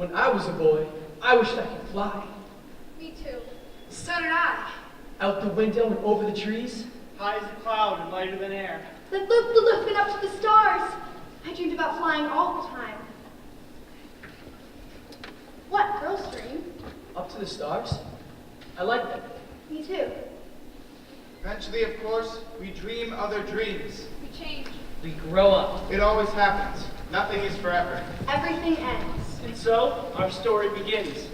When I was a boy, I wished I could fly. Me too. So did I. Out the window and over the trees. High as a cloud and lighter than air. Then looking up to the stars. I dreamed about flying all the time. What girls dream? Up to the stars? I like that. Me too. Eventually, of course, we dream other dreams. We change. We grow up. It always happens. Nothing is forever. Everything ends. And so, our story begins.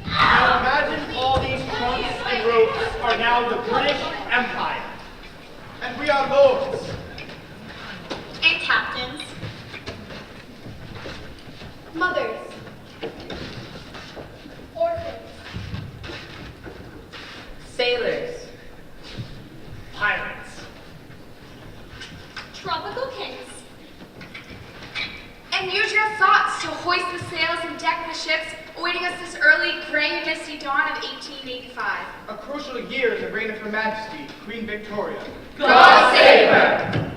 Now imagine all these trunks and ropes are now the British Empire. And we are lords. And captains. Mothers. Orphans. Sailors. Pirates. Tropical kings. And use your thoughts to hoist the sails and deck the ships awaiting us this early, gray, misty dawn of 1885. A crucial year in the reign of Her Majesty, Queen Victoria. God save her!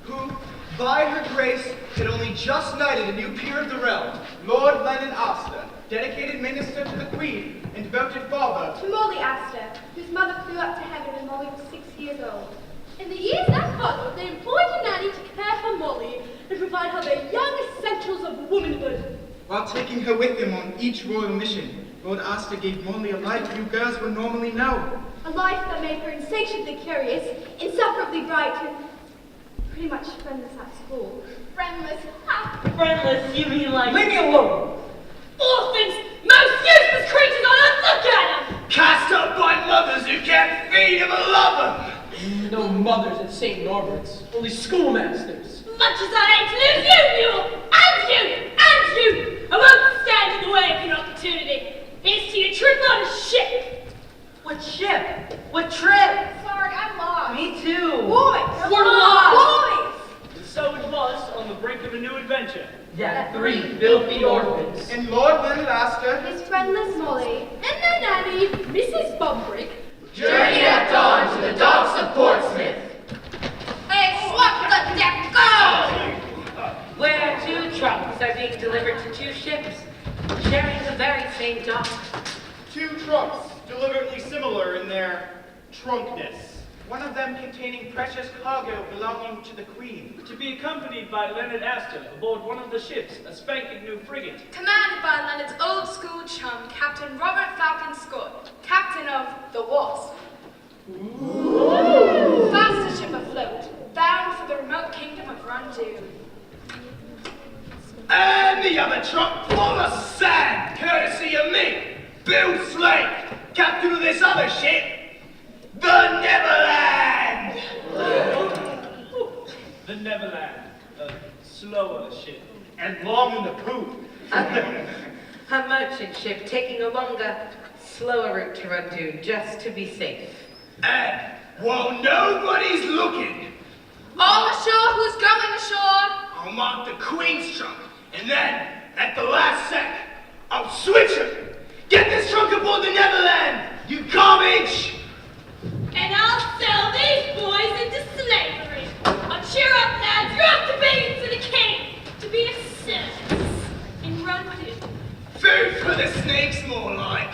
Who, by her grace, had only just knighted a new peer of the realm, Lord Lennon Astor, dedicated minister to the Queen and devoted father To Molly Astor, whose mother flew up to heaven when Molly was 6 years old. In the years that followed, they employed a nanny to care for Molly and provide her the young essentials of womanhood. While taking her with him on each royal mission, Lord Astor gave Molly a life few girls would normally know. A life that made her insatiably curious, insufferably bright, and pretty much friendless at school. Friendless? Ha! Friendless, you mean like... Leave me alone! Orphans! Most useless creatures on earth, look at them! Cast up by mothers who can't feed them or love them. No mothers at St. Norbert's, only schoolmasters. Much as I hate to lose you, Newell, and you, I won't stand in the way of your opportunity. Here's to your trip on a ship. What ship? What trip? Sorry, I'm lost. Me too. Boys! We're lost. Boys! And so it was on the brink of a new adventure. Yeah, 3 filthy orphans. And Lord Lennon Astor, His friendless Molly. And their nanny, Mrs. Bumbrick. Journey at dawn to the docks of Portsmouth, Hey, swap the deck, go! where 2 trunks are being delivered to 2 ships, sharing the very same dock. 2 trunks, deliberately similar in their trunkness. one of them containing precious cargo belonging to the Queen. To be accompanied by Leonard Astor aboard one of the ships, a spanking new frigate. Commanded by Leonard's old school chum, Captain Robert Falcon Scott, captain of the Wasp. Fastest ship afloat, bound for the remote kingdom of Rundoon. And the other trunk full of sand, courtesy of me, Bill Slake, captain of this other ship, the Neverland! The Neverland, a slower ship, and long in the poop. A merchant ship taking a longer, slower route to Rundoon just to be safe. And while nobody's looking, All ashore, who's going ashore? I'll mark the Queen's trunk, and then, at the last sec, I'll switch her. Get this trunk aboard the Neverland, you garbage! And I'll sell these boys into slavery. I'll cheer up, lads. You're off to be for the king, to be a servant in Rundoon. Food for the snakes, more like.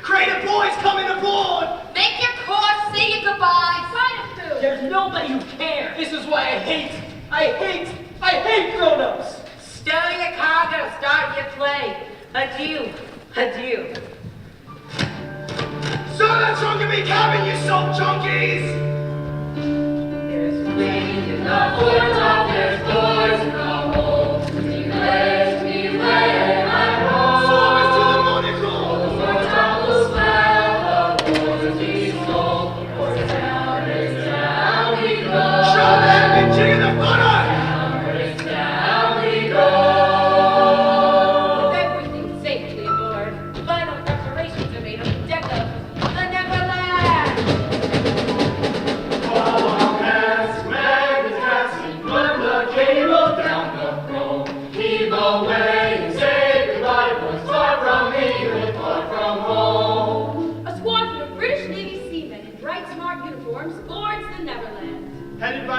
Crater boys coming aboard! Make your course, say your goodbye. Find a food. There's nobody who cares. This is why I hate grown-ups. Stow your cargo, start your play. Adieu, adieu. So that trunk can be coming, you salt junkies! There's wind in the foretop, there's boys in the hold. Beware my home. Swarmers to the monocle! Foretop will swell, the boys be full. For down is down we go. Show them and jig in the footer! Down we go. With everything safely aboard, final preparations are made on the deck of the Neverland. All hands, mag the captain, run the cable down the road. Heave away and say goodbye, boys, far from me and far from home. A squad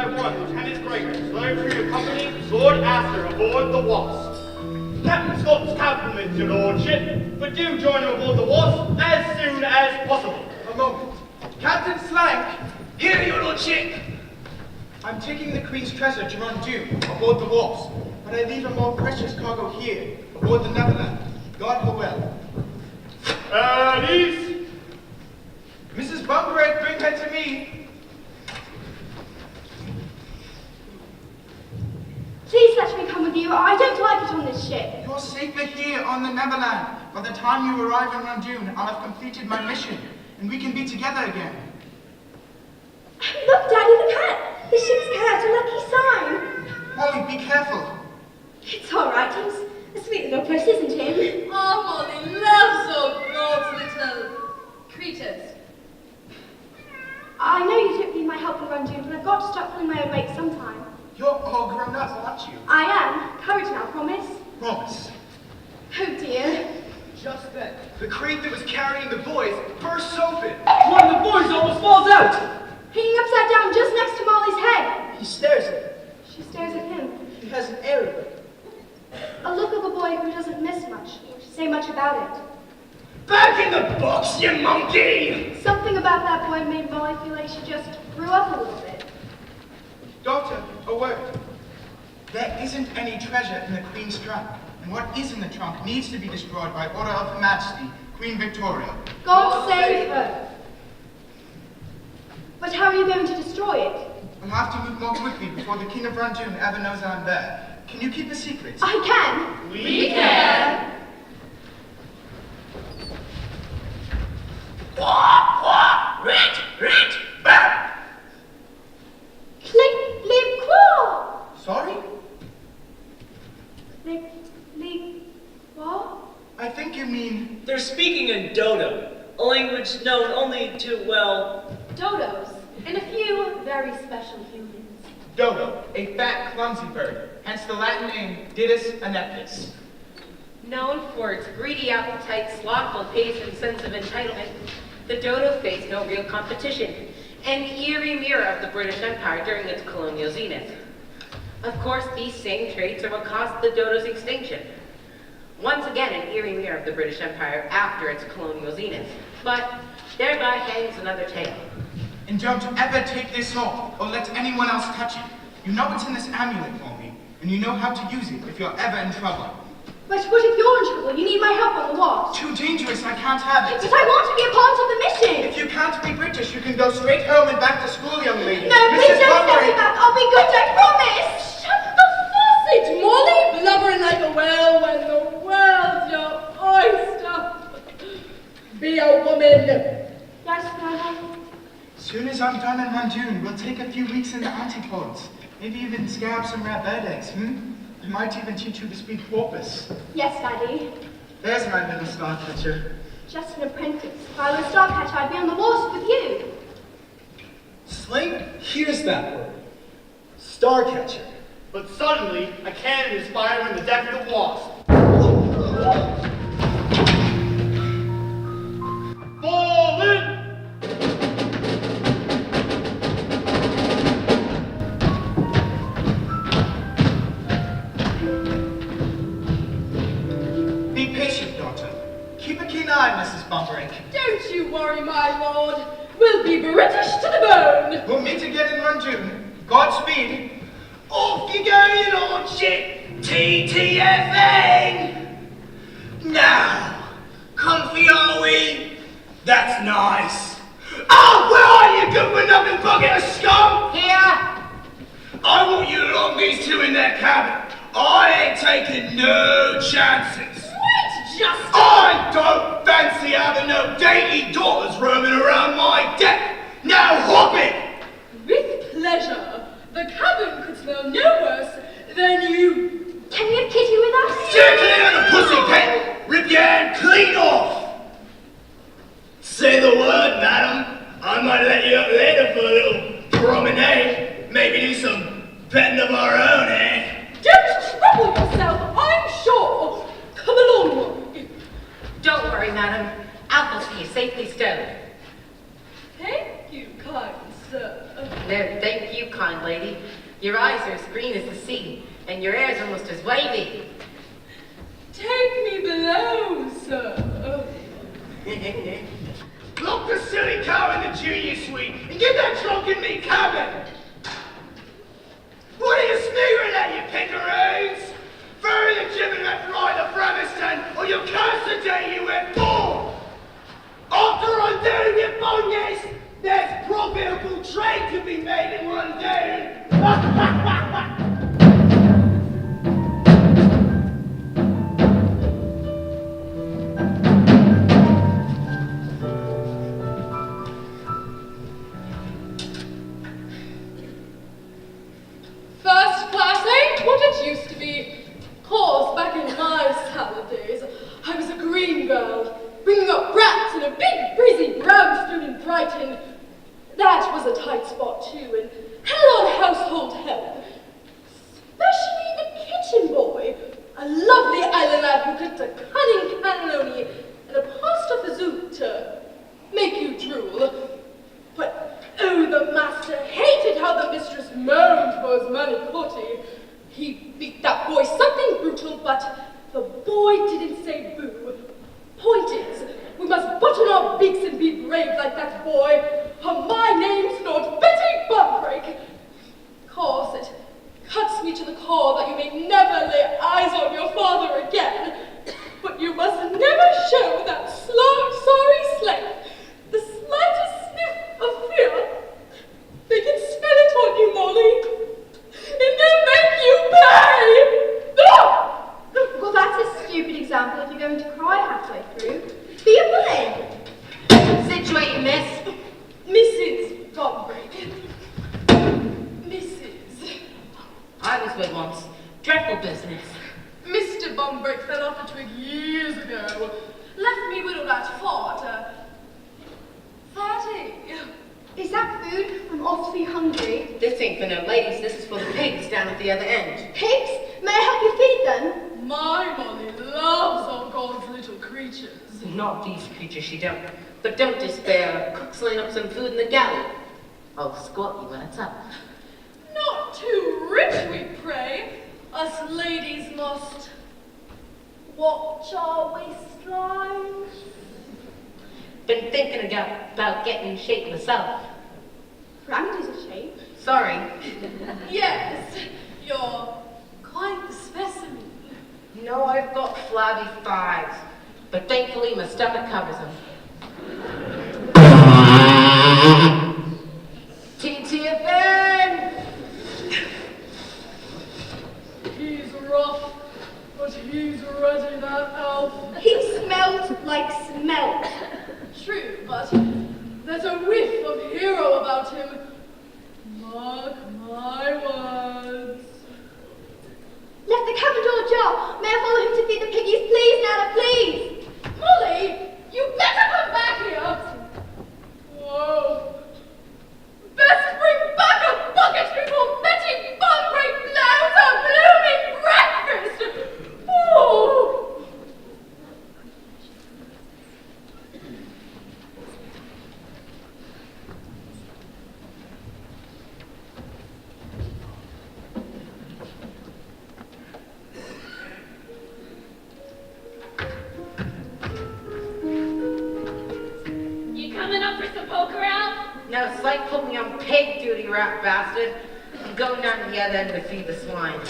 I want Lieutenant Gregor slowly to accompany Lord Astor aboard the Wasp. Captain Scott's compliments, your lordship, but do join him aboard the Wasp as soon as possible. A moment. Captain Slank, Here, your lordship. I'm taking the Queen's treasure to Rondoon aboard the Wasp, but I leave a more precious cargo here, aboard the Neverland. God her well. At ease. Mrs. Bumbright, bring her to me. Please let me come with you. I don't like it on this ship. You're safer here on the Neverland. By the time you arrive in Rondoon, I'll have completed my mission, and we can be together again. Look, Daddy, the cat. The ship's cat, a lucky sign. Molly, be careful. It's all right. He's a sweet little puss, isn't he? Oh, Molly loves all God's little creatures. I know you don't need my help in Rondoon, but I've got to start pulling my own weight sometime. You're all grown up, aren't you? I am. Courage now, promise. Promise. Oh dear. Just then, the crate that was carrying the boys bursts open. One of the boys almost falls out. Hanging upside down just next to Molly's head. He stares at her. She stares at him. He has an air of it. A look of a boy who doesn't miss much or say much about it. Back in the box, you monkey! Something about that boy made Molly feel like she just grew up a little bit. Daughter, a word. There isn't any treasure in the Queen's trunk, and what is in the trunk needs to be destroyed by order of Her Majesty, Queen Victoria. God save her. But how are you going to destroy it? I'll have to move more quickly before the King of Rondoon ever knows I'm there. Can you keep a secret? I can. We can. Quack, quack, rit, bah! Click, click, claw. Sorry? Click, click, claw. I think you mean... They're speaking in Dodo, a language known only to, well, Dodos, and a few very special humans. Dodo, a fat, clumsy bird, hence the Latin name Didus aneptis. Known for its greedy appetite, slothful pace, and sense of entitlement, the dodo faced no real competition, an eerie mirror of the British Empire during its colonial zenith. Of course, these same traits are what caused the dodo's extinction. Once again, an eerie mirror of the British Empire after its colonial zenith, but thereby hangs another tale. And don't ever take this off, or let anyone else touch it. You know what's in this amulet for me, and you know how to use it if you're ever in trouble. But what if you're in trouble? You need my help on the watch. Too dangerous, I can't have it. But I want to be a part of the mission. If you can't be British, you can go straight home and back to school, young lady. No, please don't send Bumbright. me back. I'll be good, I promise. Shut the faucet, Molly! Blubbering like a whale when the world's your oyster. Be a woman. Yes, Mother. Soon as I'm done in Rondoon, we'll take a few weeks in the antipodes. Maybe even scare up some rare bird eggs, I might even teach you to speak porpoise. Yes, Daddy. There's my little Starcatcher. Just an apprentice. If I were a Starcatcher, I'd be on the Wasp with you. Slink hears that word. Starcatcher. But suddenly, a cannon is fired on the deck of the Wasp. Fall in! Be patient, daughter. Keep a keen eye, Mrs. Bumbrick. Don't you worry, my lord. We'll be British to the bone. We'll meet again in Rondoon. Godspeed. Off you go, you lordship! TTFN! Now, comfy are we? That's nice. Oh, where are you, good for nothing bucket of scum? Here! I want you to lock these two in their cabin. I ain't taking no chances. Wait just I don't fancy having no dainty daughters roaming around my deck. Now hop it! with pleasure. The cabin could smell no worse than you. Can we have Kitty with us? Steer clear of the pussy pet! Rip your hand clean off! Say the word, madam. I might let you up later for a little promenade. Maybe do some petting of our own, eh? Don't trouble yourself, I'm sure. Come along, Molly. Don't worry, madam. I'll see you safely stowed. Thank you, kind sir. No, thank you kindly. lady. Your eyes are as green as the sea, and your hair's almost as wavy. Take me below, sir. Lock the silly cow in the junior suite and get that drunken meat cabin! What are you sneering at, you pickaroos? Bury the gibbet and fly the Fremiston, or you'll curse the day you were born! After undoing your bonies, there's profitable trade to be made in Rundoon! First class ain't what it used to be. Course, back in my salad days, I was a green girl, bringing up brats in a big, breezy brownstone in Brighton. That was a tight spot too, and hell on household help. Especially the kitchen boy, a lovely island lad who cooked a cunning cannelloni and a pasta fazout to make you drool. But oh, the master hated how the mistress moaned for his manicotti. He beat that boy something brutal, but the boy didn't say boo. Point is, we must button our beaks and be brave like that boy. My name's not Betty Bumbrake. Course, it cuts me to the core that you may never lay eyes on your father again. But you must never show that sorry slave the slightest sniff of fear. They can smell it on you, Molly, and they'll make you pay! Ah! Well, that's a stupid example if you're going to cry halfway through. Be a bully. Situate, miss. Mrs. Bumbrake. Mrs. I was with once. Dreadful business. Mr. Bumbrake fell off a twig years ago. Left me with all that fart. Fatty. Is that food? I'm awfully hungry. This ain't for no ladies, this is for the pigs down at the other end. Pigs? May I help you feed them? My Molly loves all God's little creatures. Not these creatures, she don't. But don't despair, cook's laying up some food in the galley. I'll squat you when it's up. Not too rich, we pray. Us ladies must watch our waistlines. Been thinking about getting in shape myself. Randy's a shape. Sorry. Yes, you're quite the specimen. No, I've got flabby thighs, but thankfully my stomach covers them. TTFN! He's rough, but he's ready, that elf. He smelled like smelt. True, but there's a whiff of hero about him. Mark my words. Left the cabin door ajar. May I follow him to feed the piggies, please, Nana, please? Molly, you better come back here. Whoa. Best bring back a bucket before Betty Bumbrake blows her blooming breakfast. Oh. You coming up for some poker out? Now, it's like put me on pig duty, rat bastard. I'm going down to the other end to feed the swine.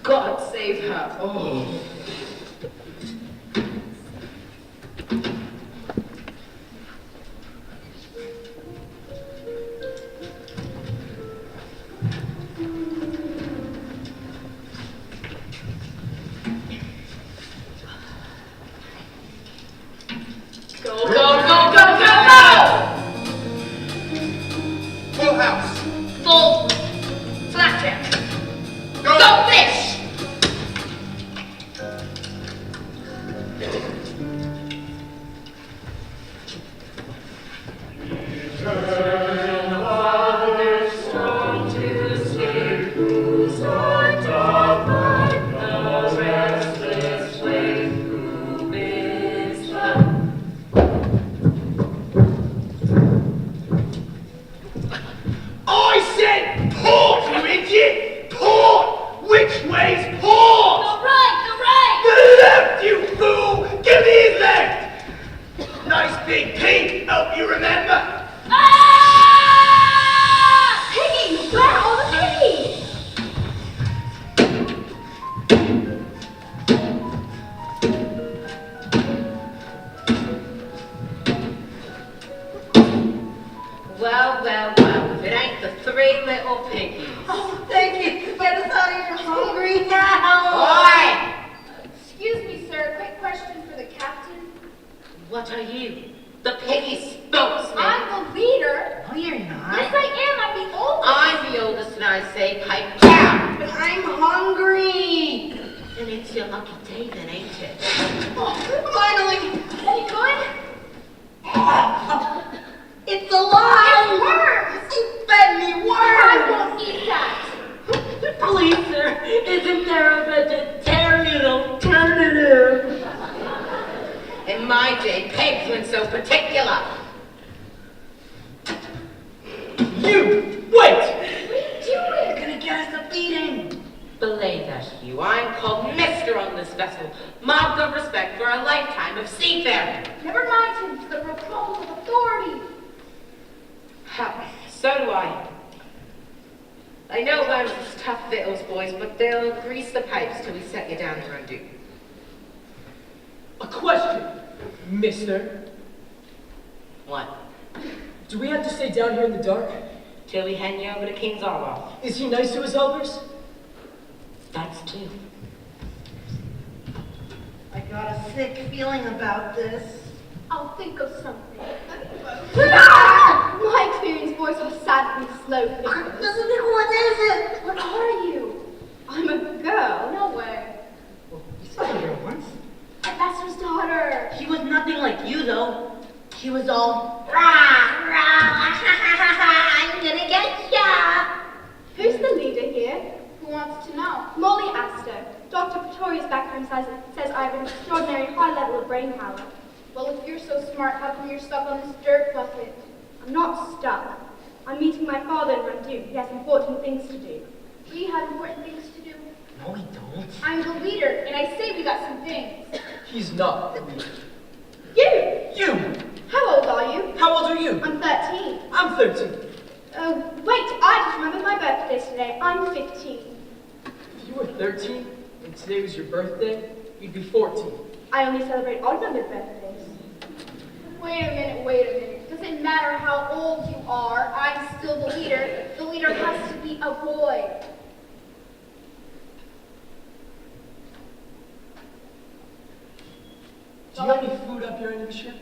God save her. Oh. Well, well, well, if it ain't the three little piggies. Oh, thank you. Get us out of here hungry now. Boy! Excuse me, sir. Quick question for the captain. What are you? The piggy spokesman. I'm the leader. No, you're not. Yes, I am. I'm the oldest. I'm the oldest and I say pipe down. But I'm hungry. And it's your lucky day then, ain't it? Oh, finally. Any good? It's alive. It's worms. It fed me I worms. won't eat that. Please, sir, isn't there a vegetarian alternative? In my day, pigs weren't so particular. You, wait! What are you doing? You're gonna get us a beating. Belay that you. I'm called Mr. on this vessel. Marked of respect for a lifetime of seafaring. Never mind him. To the proposal of authority. Ha, so do I. I know worms is tough victuals, boys, but they'll grease the pipes till we set you down in Rundu. A question, mister. What? Do we have to stay down here in the dark? Till we hand you over to King's Arloff. Is he nice to his helpers? That's two. I got a sick feeling about this. I'll think of something. My experienced voice was sadly slow. What is it? What are you? I'm a girl. No way. You saw a girl once. A master's daughter. She was nothing like you, though. She was all rah, rah, I'm gonna get ya. Who's the leader here? Who wants to know? Molly Astor. Dr. Pretorius back home says I have an extraordinary high level of brain power. Well, if you're so smart, how come you're stuck on this dirt bucket? I'm not stuck. I'm meeting my father in Rundu. He has important things to do. We have important things to do. No, we don't. I'm the leader, and I say we got some things. He's not the leader. You! You! How old are you? How old are you? I'm 13. I'm 13. Wait, I just remembered my birthday today. I'm 15. If you were 13 and today was your birthday, you'd be 14. I only celebrate odd-numbered birthdays. Wait a minute. Does it matter how old you are? I'm still the leader. The leader has to be a boy. Do you have any food up here in the ship?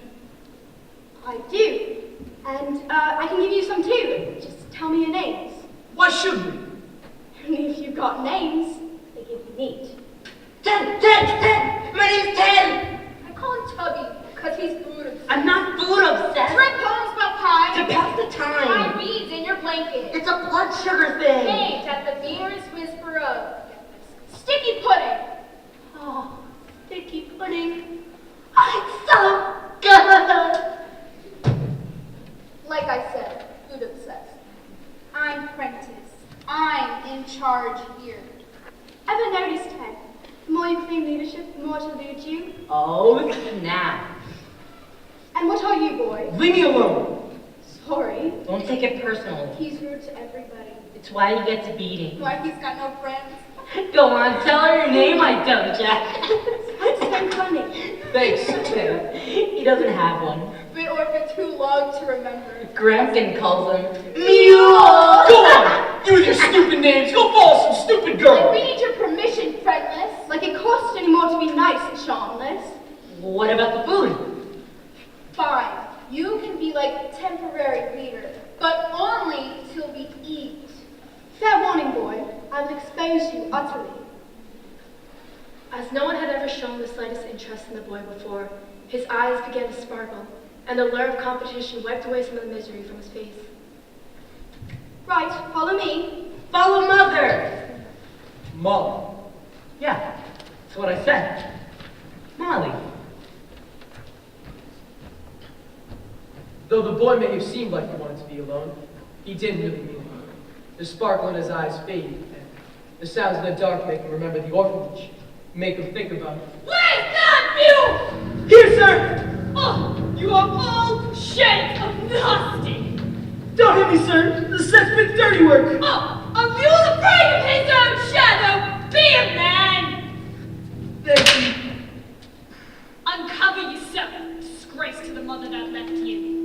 I do. And I can give you some too. Just tell me your names. Why should we? Only if you've got names, they give you meat. Ted! My name's Ted! I call him Tubby, because he's food obsessed. I'm not food obsessed. Drink poems about pie. To pass the Find time. beads in your blanket. It's a blood sugar thing. Named at the merest whisper of sticky pudding. Oh, sticky pudding. Oh, it's so good. Like I said, food obsessed. I'm Prentice. I'm in charge here. Ever noticed, Ted? The more you claim leadership, the more to elude you. Oh, snap. And what are you, boy? Leave me alone. Sorry. Don't take it personally. He's rude to everybody. It's why he gets a beating. Why, he's got no friends. Go on, tell her your name, I don't, Jack. That's so funny. Thanks, Ted. He doesn't have one. Been orphaned too long to remember. Gramkin calls him Mule! Go on! You with your stupid names, go follow some stupid girl! We need your permission, friendless. Like it costs any more to be nice and charmless. What about the food? Fine. You can be like temporary leader, but only till we eat. Fair warning, boy. I will expose you utterly. As no one had ever shown the slightest interest in the boy before, his eyes began to sparkle, and the lure of competition wiped away some of the misery from his face. Right, follow me. Follow Mother! Molly. Yeah, that's what I said. Molly. Though the boy may have seemed like he wanted to be alone, he didn't really mean it. The sparkle in his eyes faded, and the sounds in the dark make him remember the orphanage, make him think about it. Where's that mule? Here, sir! Oh, you are all shades of nasty. Don't hit me, sir! The set's been dirty work! Oh, a mule afraid of his own shadow. Be a man. Thank you. Uncover yourself, disgrace to the mother that left you.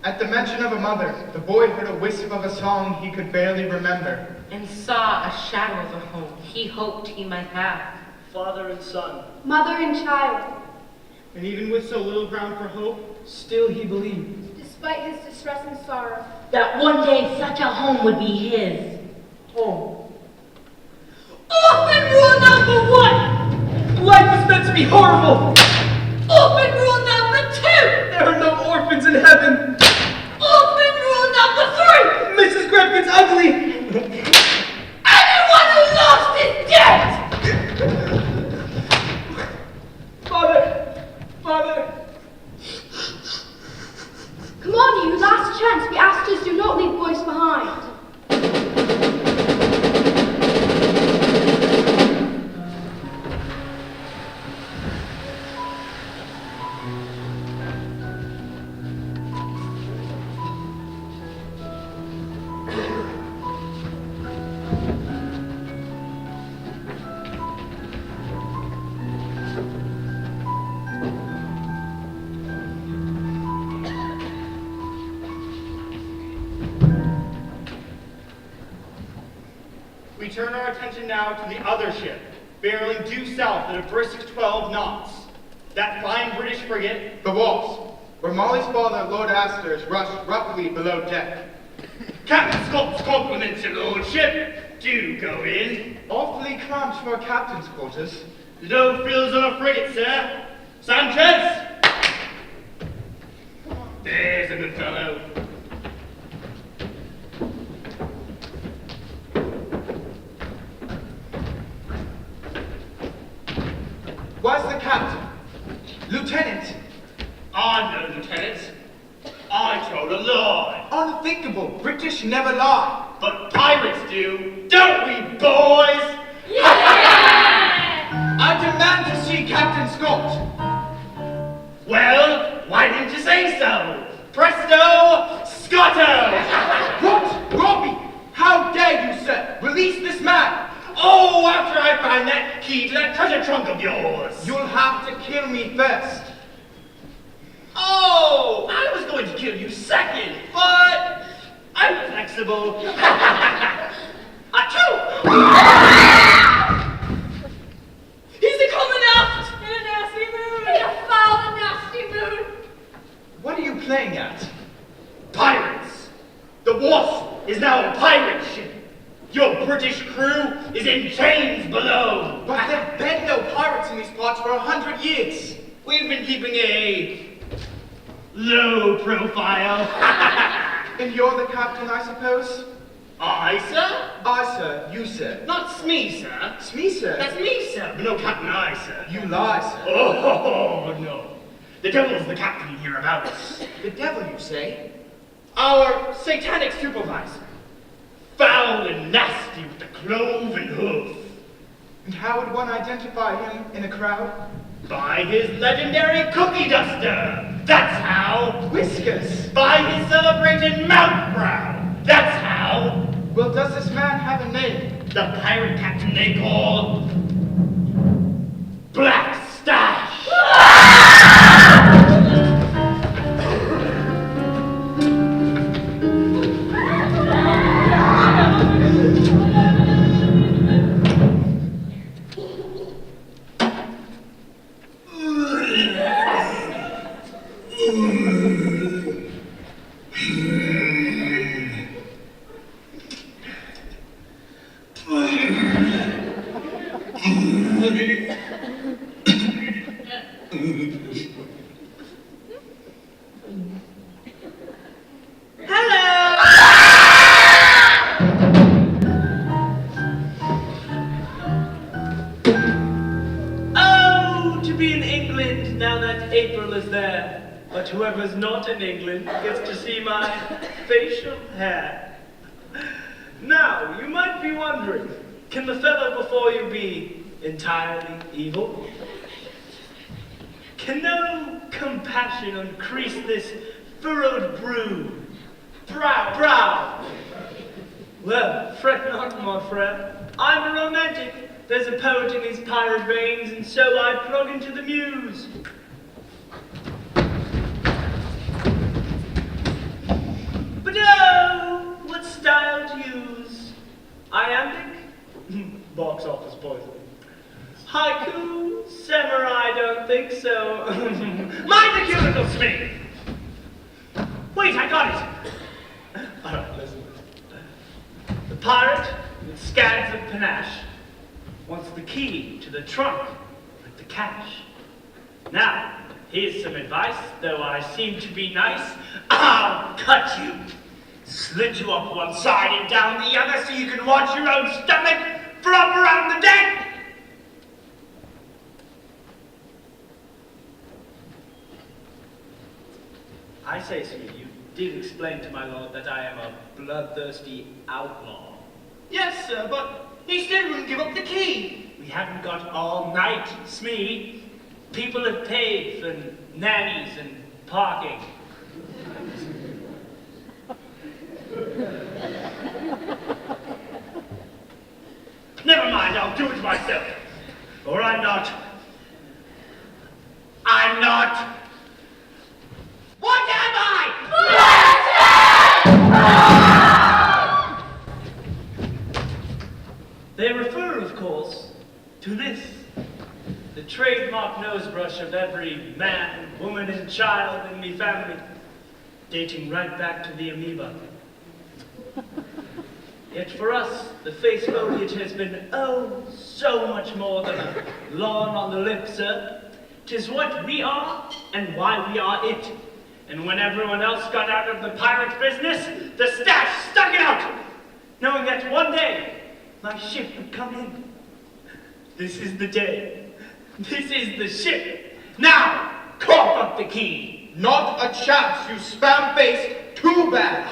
At the mention of a mother, the boy heard a wisp of a song he could barely remember. And saw a shadow of a home he hoped he might have. Father and son. Mother and child. And even with so little ground for hope, Still he believed. Despite his distress and sorrow. That one day such a home would be his. Home. Orphan rule number 1! Life is meant to be horrible! Orphan rule number 2! There are no orphans in heaven! Orphan rule number 3! Mrs. Griffin's ugly! Anyone who lost is dead! Father! Father! Come on, you, last chance. We asked us do not leave boys behind. we turn our attention now to the other ship, barreling due south at a brisk 12 knots. That fine British frigate, The Wasp, where Molly's father, Lord Astor, is rushed roughly below deck. Captain Scott's compliments, your lordship. Do go in. Awfully cramped for a captain's quarters. No frills on a frigate, sir. Sanchez! There's a good fellow. Where's the captain? Lieutenant! I'm no lieutenant. I told a lie. Unthinkable! British never lie! But pirates do, don't we, boys? I demand to see Captain Scott! Well, why didn't you say so? Presto, Scotto! What? Robbie! How dare you, sir? Release this man! Oh, after I find that key to that treasure trunk of yours. You'll have to kill me first. Oh, I was going to kill you second, but I'm flexible. Achoo! He's a coming aft in a nasty mood! In a foul and nasty mood! What are you playing at? Pirates! The Wasp is now a pirate ship. Your British crew is in chains below. But there've been no pirates in these parts for 100 years. We've been keeping a low profile. And you're the captain, I suppose? I, sir? I, sir. You, sir. Not Smee, sir. Smee, sir. That's me, sir, but no Captain I, sir. You lie, sir. Oh, no. The devil's the captain hereabouts. The devil, you say? Our satanic supervisor. Foul and nasty with the cloven hoof. And how would one identify him in a crowd? By his legendary cookie duster. That's how. Whiskers! By his celebrated mouth brow. That's how. Well, does this man have a name? The pirate captain they call Black Stash. Oh, to be in England now that April is there. But whoever's not in England gets to see my facial hair. Now, you might be wondering, can the fellow before you be entirely evil? Can no compassion uncrease this furrowed brow? Well, fret not, my friend. I'm a romantic. There's a poet in these pirate veins, and so I plug into the muse. Iambic? Box office poison. Haiku? Samurai, don't think so. Mind the cubicle, Smee! Wait, I got it! Alright, listen. The pirate with scads of panache wants the key to the trunk with the cash. Now, here's some advice, though I seem to be nice. I'll cut you! Slit you up one side and down the other so you can watch your own stomach flop around the deck! I say, Smee, you did explain to my lord that I am a bloodthirsty outlaw. Yes, sir, but he still wouldn't give up the key. We haven't got all night, Smee. People have paid for nannies and parking. Never mind, I'll do it myself. Or I'm not. What am I? They refer, of course, to this. The trademark nosebrush of every man, woman, and child in me family, dating right back to the amoeba. Yet for us, the face foliage has been, oh, so much more than a lawn on the lip, sir. 'Tis what we are and why we are it. And when everyone else got out of the pirate business, the stash stuck it out, knowing that one day my ship would come in. This is the day. This is the ship. Now, cough up the key. Not a chance, you spam-faced too bad.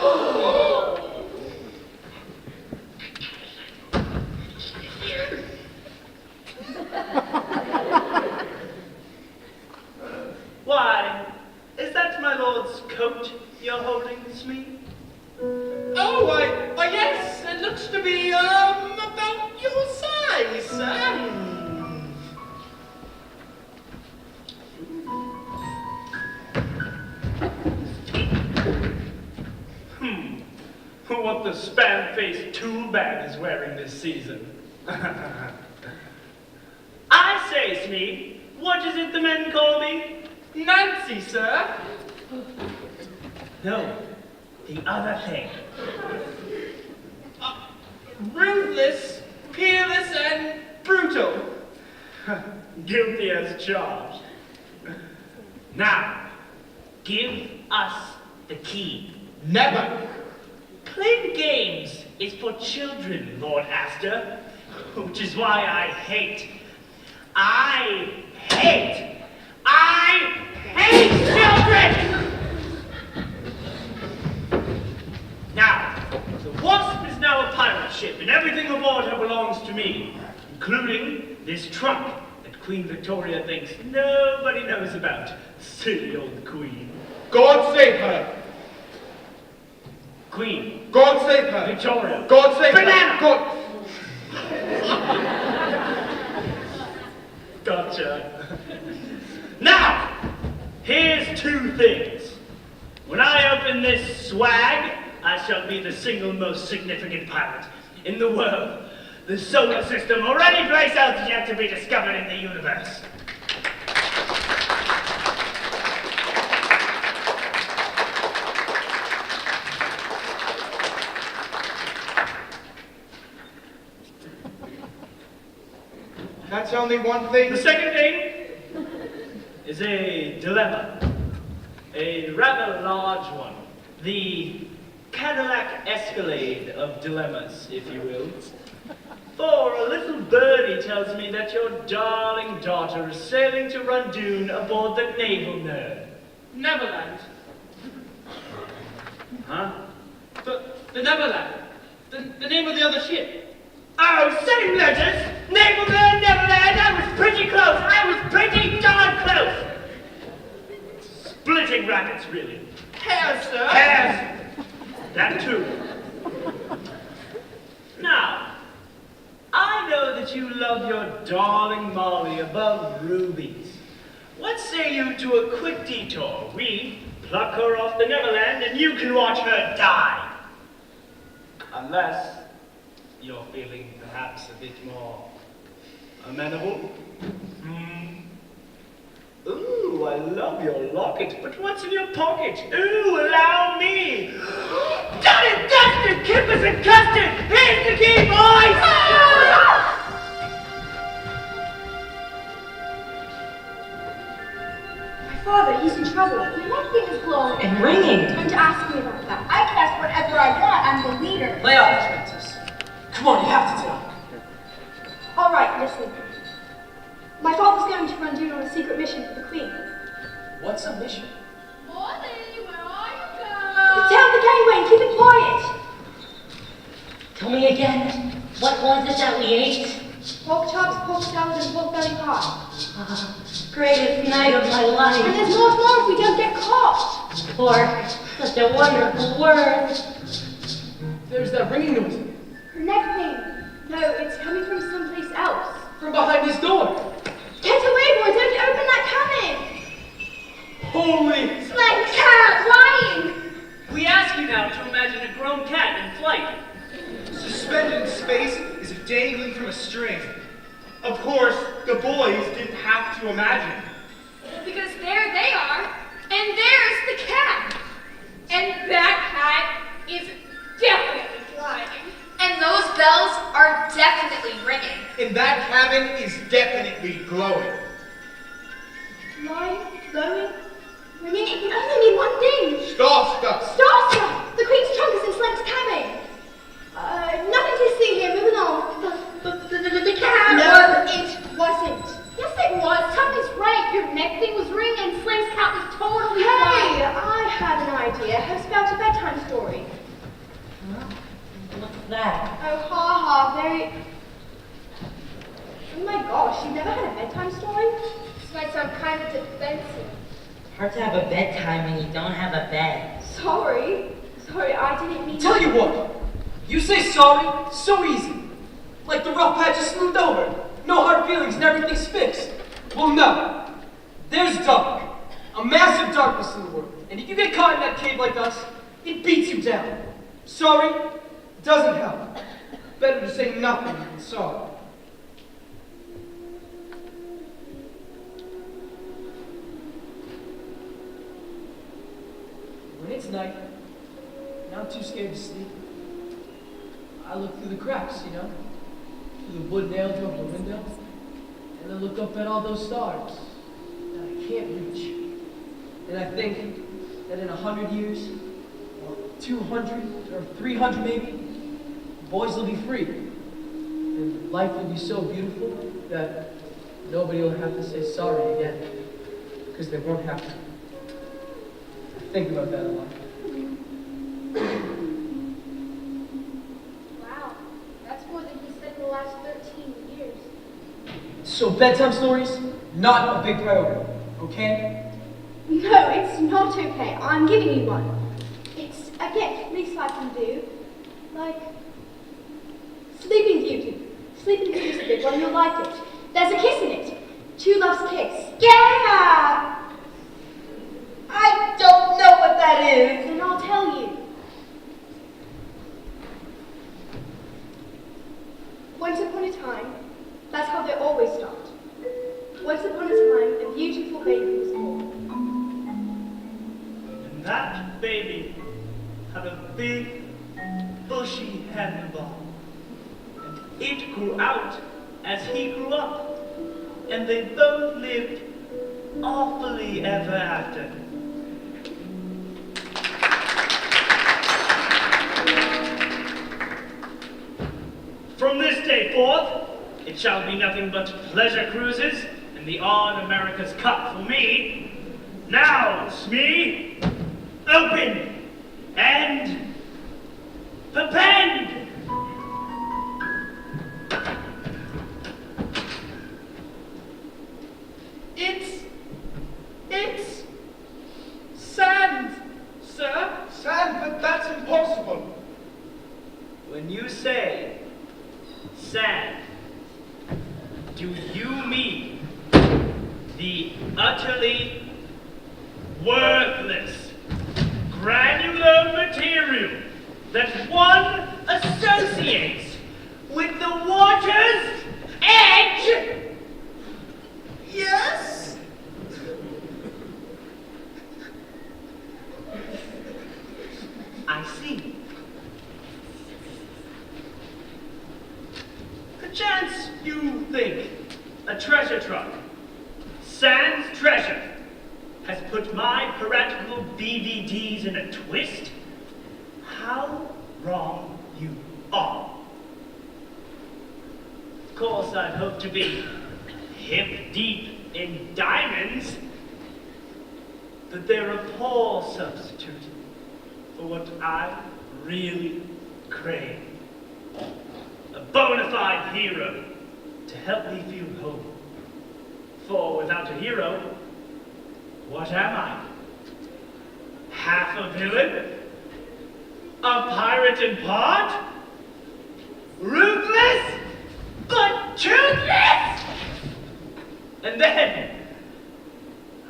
Why, is that my lord's coat you're holding, Smee? Oh, why, yes, it looks to be, about your size, sir. What the spam-faced tool bag is wearing this season. I say, Smee, what is it the men call me? Nancy, sir. No, the other thing. Ruthless, peerless, and brutal. Guilty as charged. Now, give us the key. Never. Playing games is for children, Lord Astor, which is why I hate children! Now, the Wasp is now a pirate ship, and everything aboard her belongs to me, including this trunk that Queen Victoria thinks nobody knows about. Silly old Queen. God save her. Queen. God save her. Victoria. God save Banana. her. God. Gotcha. Now, here's two things. When I open this swag, I shall be the single most significant pirate in the world, the solar system, or any place else yet to be discovered in the universe. That's only one thing. The second thing is a dilemma, a rather large one. The Cadillac Escalade of dilemmas, if you will. For a little birdie tells me that your darling daughter is sailing to Randoon aboard the Naval Nerd. Neverland. Huh? The Neverland. The name of the other ship. Oh, same letters! Naval Nerd, Neverland, I was pretty close! I was pretty darn close! Splitting rabbits, really. Hair, sir. Hair! That too. Now, I know that you love your darling Molly above rubies. What say you to a quick detour? We pluck her off the Neverland and you can watch her die. Unless you're feeling perhaps a bit more amenable? Ooh, I love your locket, but what's in your pocket? Ooh, allow me! Done it, dusted, kippers and custard! Here's the key, boys! My father, he's in trouble. My neck thing is glowing. And ringing. Don't ask me about that. I can ask whatever I want. I'm the leader. Lay off, Princess. Come on, you have to tell. All right, listen. My father's going to run down on a secret mission for the Queen. What's a mission? Molly, where are you, Tell the gangway, keep it quiet. Tell me again, what was it that we ate? Pork chops, pork salad, and pork belly pie. Greatest night of my And life. there's more if we don't get caught. Pork, such a wonderful word. There's that ringing noise. Her neck thing. No, it's coming from someplace else. From behind this door. Get away, boy! Don't open that cannon! Holy... Slang cat, lying! We ask you now to imagine a grown cat in flight. Suspended in space is if dangling from a string. Of course, the boys didn't have to imagine. Because there they are, and there's the cat. And that cat is definitely flying. And those bells are definitely ringing. And that cabin is definitely glowing. Lying, glowing, ringing. It can only mean one thing. Starcatcher! Starcatcher! The Queen's trunk is in Slank's cabin. Nothing to see here. Moving on. The cat. No, it wasn't. Yes, it was. Tummy's right. Your neck thing was ringing, and Slank's cat was totally fine. Hey, I have an idea. How about a bedtime story? What's that? Oh, ha ha, very... Oh my gosh, you've never had a bedtime story? This might sound kind of defensive. Hard to have a bedtime when you don't have a bed. Sorry, I didn't mean... Tell you what. You say sorry, so easy. Like the rough patch is smoothed over. No hard feelings and everything's fixed. Well, no. There's dark. A massive darkness in the world. And if you get caught in that cave like us, it beats you down. Sorry doesn't help. Better to say nothing than sorry. When it's night, and I'm too scared to sleep, I look through the cracks, you know? Through the wood nailed over the window, and I look up at all those stars that I can't reach. And I think that in 100 years, or 200, or 300 maybe, boys will be free. And life will be so beautiful that nobody will have to say sorry again. Because they won't have to. Think about that a lot. Wow, that's more than he said in the last 13 years. So bedtime stories, not a big priority, okay? No, it's not okay. I'm giving you one. It's a gift, least I can do. Like... Sleeping Beauty. Sleeping Beauty is a big one, you'll like it. There's a kiss in it. Two loves kiss. Yeah! I don't know what that is. Then I'll tell you. Once upon a time, that's how they always start. Once upon a time, a beautiful baby was born. And that baby had a big, bushy handlebar. And it grew out as he grew up. And they both lived awfully ever after. From this day forth, it shall be nothing but pleasure cruises and the odd America's Cup for me. Now, Smee, open and the pen! It's sand, sir. Sand, but that's impossible. When you say sand, do you mean the utterly worthless, granular material that one associates with the water's edge? Yes? I see. Perchance you think a treasure truck, sans treasure, has put my piratical DVDs in a twist? How wrong you are. Of course, I'd hoped to be hip deep in diamonds, but they're a poor substitute for what I really crave. A bona fide hero to help me feel whole. For without a hero, what am I? Half a villain? A pirate in part? Ruthless, but toothless? And then,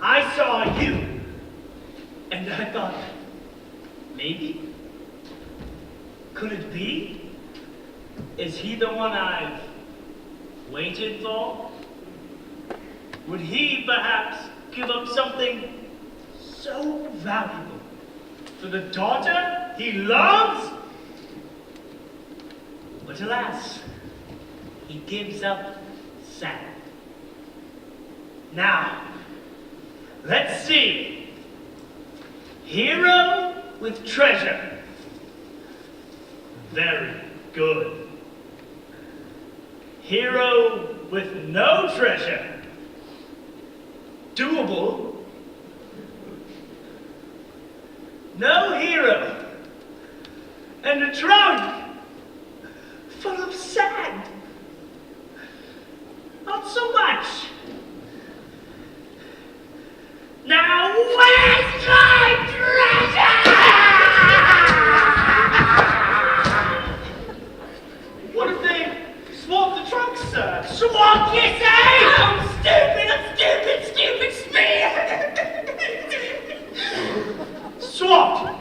I saw you, and I thought, maybe? Could it be? Is he the one I've waited for? Would he perhaps give up something so valuable for the daughter he loves? But alas, he gives up sand. Now, let's see. Hero with treasure. Very good. Hero with no treasure. Doable. No hero. And a trunk full of sand. Not so much. Now where's my treasure? What if they swap the trunks, sir? Swap, you say? I'm stupid, Swapped.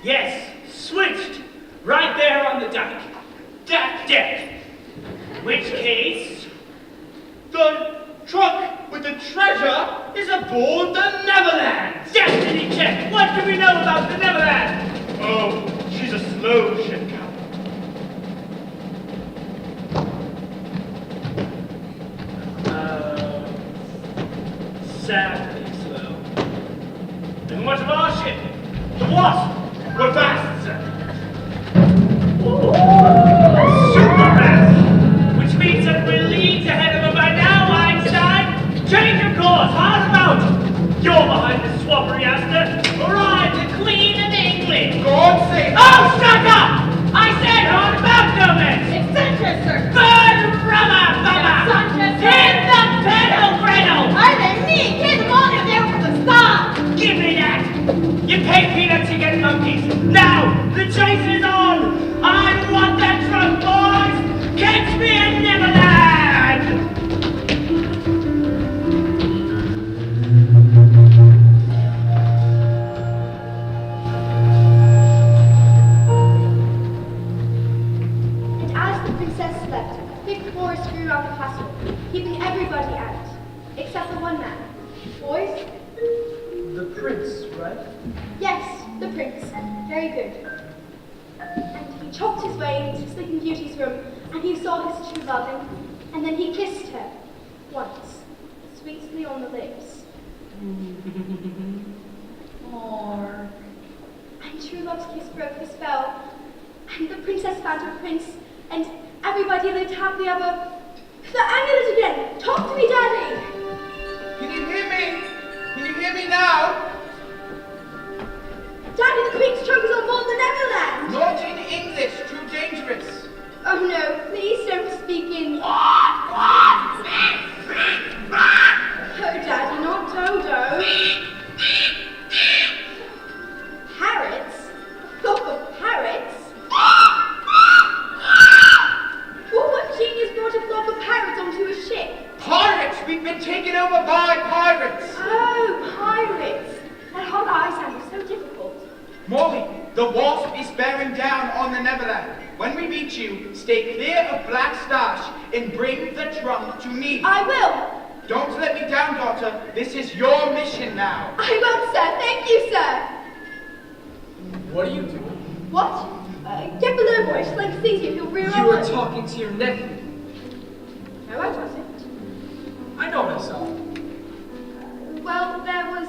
Yes, switched. Right there on the deck. Deck. Which case, the truck with the treasure is aboard the Neverland. Destiny check. What do we know about the Neverland? Oh, she's a slow ship, Captain. Sadly slow. And what of our ship? The Wasp. We're fast, sir. Super fast. Which means that we're leagues ahead of them by now, Einstein. Change your course. Hard about. You're behind the swappery, Astor. Ride the Queen of England. God save us. Oh, shut up! I said hard about, Gomez. It's Sanchez, sir. Burn rubber, bubba. Sanchez, sir. Hit the pedal, Gretel. Are they me? Get them on in there with the stop. Give me that! You pay peanuts, you get monkeys. Now, the chase is on! I want that truck, boys! Catch me in Neverland! And as the princess slept, a thick forest grew around the castle, keeping everybody out, except for one man. Boys? The prince, right? Yes, the prince. Very good. And he chopped his way into Sleeping Beauty's room, and he saw his true love, and then he kissed her. Once. Sweetly on the lips. And true love's kiss broke the spell, and the princess found her prince, and everybody lived happily ever. The amulet again! Talk to me, Daddy! Can you hear me? Can you hear me now? Daddy, the Queen's trunk is on board the Neverland! Not in English, too dangerous. Oh no, please don't speak in... Oh, Daddy, not Dodo. Parrots? Oh, parrots? What genius brought a flock of parrots onto a ship? Pirates! We've been taken over by pirates! Oh, pirates. That hard I sound was so difficult. More The wasp is bearing down on the Neverland. When we meet you, stay clear of Black Stash and bring the trunk to me. I will. Don't let me down, daughter. This is your mission now. I will, sir. Thank you, sir. What are you doing? What? Get below, boy. Like sees you. He'll rear You up. were talking to your nephew. No, I wasn't. I know myself. Well, there was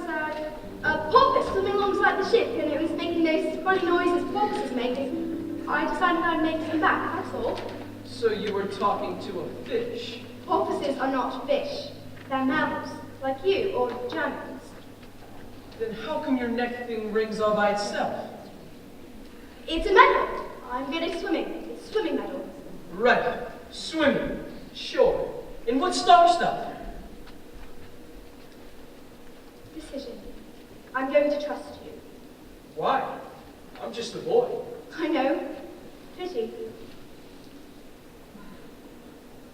a porpoise swimming alongside the ship, and it was making those funny noises porpoises make. I decided I'd make some back, that's all. So you were talking to a fish. Porpoises are not fish. They're mammals, like you, or Germans. Then how come your neck thing rings all by itself? It's a medal. I'm good at swimming. It's a swimming medal. Right. Swimming. Sure. In what star stuff? Decision. I'm going to trust you. Why? I'm just a boy. I know. Pity.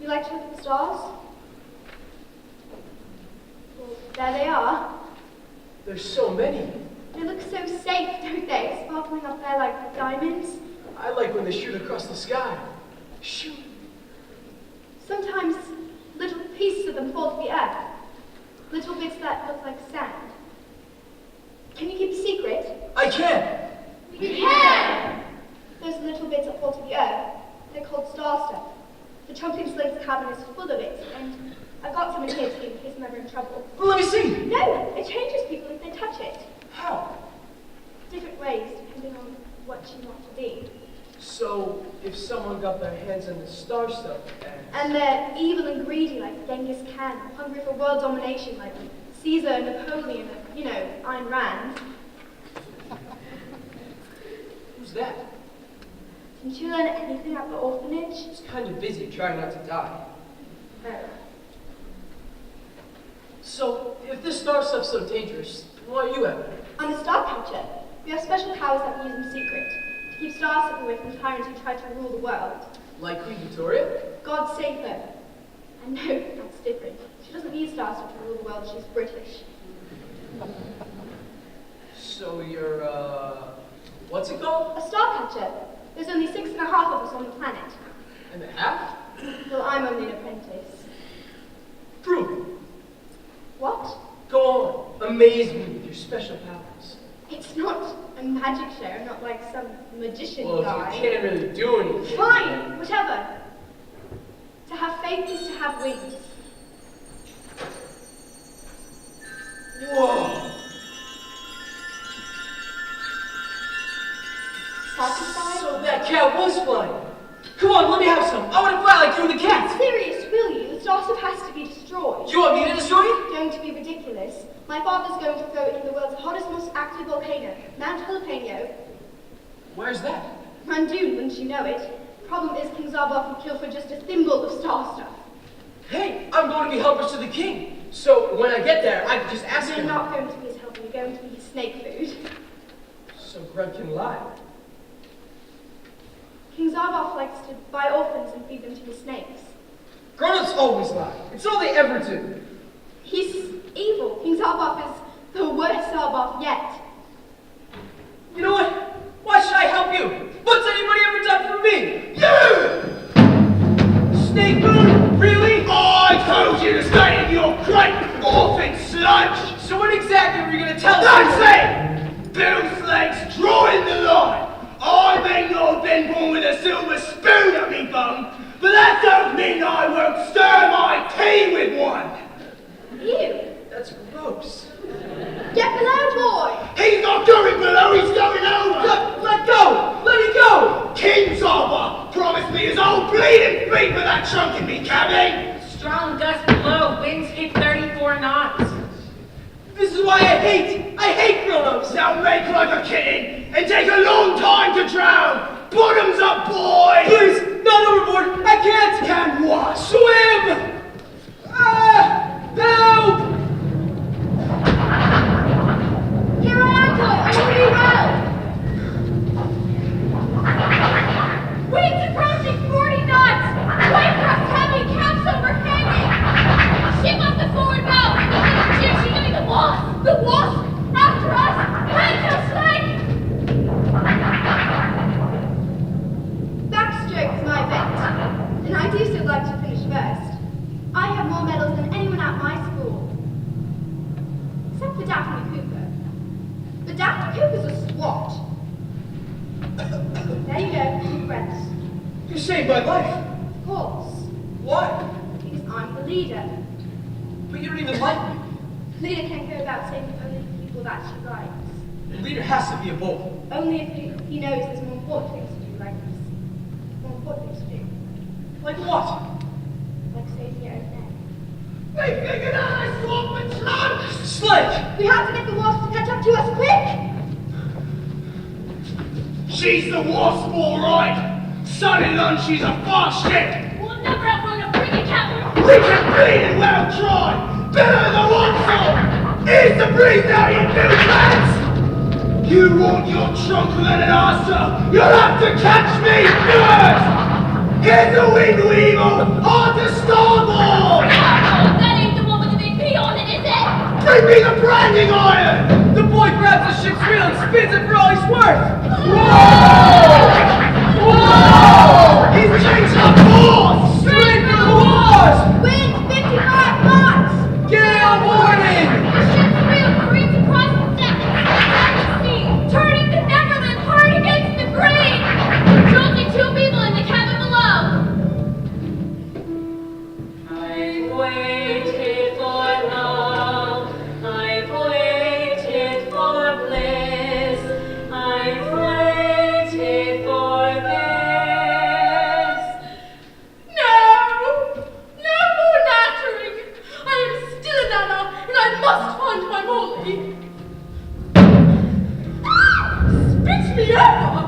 You like to look at the stars? Well, there they are. There's so many. They look so safe, don't they? Sparkling up there like diamonds. I like when they shoot across the sky. Shoot. Sometimes little pieces of them fall to the earth. Little bits that look like sand. Can you keep a secret? I can. You can! Those little bits that fall to the earth, they're called star stuff. The Trumpling Sling's cabin is full of it, and I've got some in here too in case I'm ever in trouble. Well, let me see. No, it changes people if they touch it. How? Different ways, depending on what you want to be. So, if someone got their hands on the star stuff And they're evil and greedy like Genghis Khan, hungry for world domination like Caesar, Napoleon, and, Ayn Rand. Who's that? Didn't you learn anything at the orphanage? I was kind of busy trying not to die. Oh. So, if this star stuff's so dangerous, why are you at it? I'm a Starcatcher. We have special powers that we use in secret to keep stars away from tyrants who try to rule the world. Like Queen Victoria? God save her. And no, that's different. She doesn't need stars to rule the world, she's British. So you're, what's it called? A Starcatcher. There's only 6.5 of us on the planet. And a half? Well, I'm only an apprentice. Prove it. What? Go on. Amaze me with your special powers. It's not a magic show. I'm not like some magician Well, guy. if you can't really do anything. Fine, whatever. To have faith is to have wings. Whoa. Satisfied? So that cat was flying. Come on, let me have some. I want to fly like you and the cat. Serious, will you? The star stuff has to be destroyed. You want me to destroy it? Going to be ridiculous. My father's going to throw it in the world's hottest, most active volcano, Mount Jalapeno. Where's that? Randoon, wouldn't you know it? Problem is, King Zarboff would kill for just a thimble of star stuff. Hey, I'm going to be helpers to the king. So when I get there, I can just ask You're him. not going to be his helper, you're going to be his snake food. So Greg can lie. King Zarboff likes to buy orphans and feed them to his snakes. Grown-ups always lie. It's all they ever do. He's evil. King Zarboff is the worst Zarboff yet. You know what? Why should I help you? What's anybody ever done for me? You! Snake food? Really? I told you to stay in your great orphan sludge! So what exactly were you going to tell That's me? it! Bill's legs drawing the line! I may not have been born with a silver spoon at me bum, but that don't mean I won't stir my tea with one! Ew. That's gross. Get below, boy! He's not going below, he's going over! Let go! Let me go! King Zarba promised me his old bleeding feet with that chunk in me cabin! Strong gust below, winds hit 34 knots. This is why I hate grown-ups! Now make like a kitten and take a long time to drown! Bottoms up, boy! Please, not overboard! I can't! Can what? Swim! Help! Here I am, boy! I know you well! Winds approaching 40 knots! White crust heavy, caps overhanging! Ship off the forward bow! Ship shooting the wasp! The wasp! After us! Hands are sliding! There you go, deep breaths. You saved my life. Of course, Why? because I'm the leader. But you don't even like me. The leader can't go about saving only the people that she likes. The leader has to be a bull. Only if he knows there's more important things to do, like this. More important things to do. Like what? Like saving your own neck. We figured out I swap with slugs! Slake! We have to get the wasp to catch up to us, quick! She's the wasp, all right. Sonny Lunch, she's a fast ship. We'll never outrun a freaking cat. We can bleed it well tried. Better than what's for. Here's the breeze out, you new lads. You want your trunk with an answer, you'll have to catch me first. Here's the wind weevil, hard to starboard. That ain't the one with the big P on it, is it? Bring me the branding iron. The boy grabs the ship's wheel and spins it for all he's worth. Whoa! He's changed our course! Straight for the wars! Wind 55 knots! Gale warning! The ship's wheel creeps across the deck and slides out to sea, turning the Neverland hard against the grain, jolting 2 people in the cabin below. I've waited for love, I've waited for bliss, I've waited for this. No! No more nattering! I am still an Anna, and I must find my Molly. Spit me over!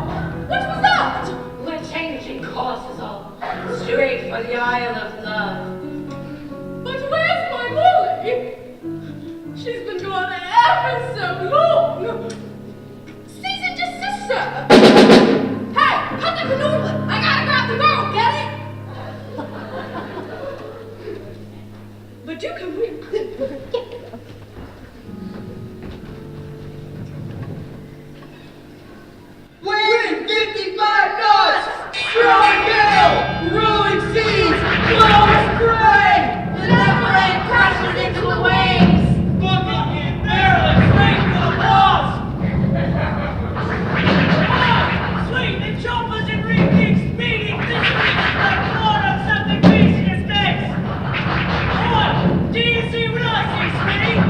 What was that? We're changing courses all straight for the Isle of Love. But where's my Molly? She's been gone ever so long. Cease and desist, sir. Hey, cut the canoodling. I gotta grab the girl, get it? But you can win. Wind 55 knots! Strong gale! Rolling seas! Blows spray! The Neverland crashes into the waves. Booking in barrel straight for the walls! Sweet, the choppers and reefing speeding this week like blood on something greasy as next! What? Do you see what I see, Sweetie?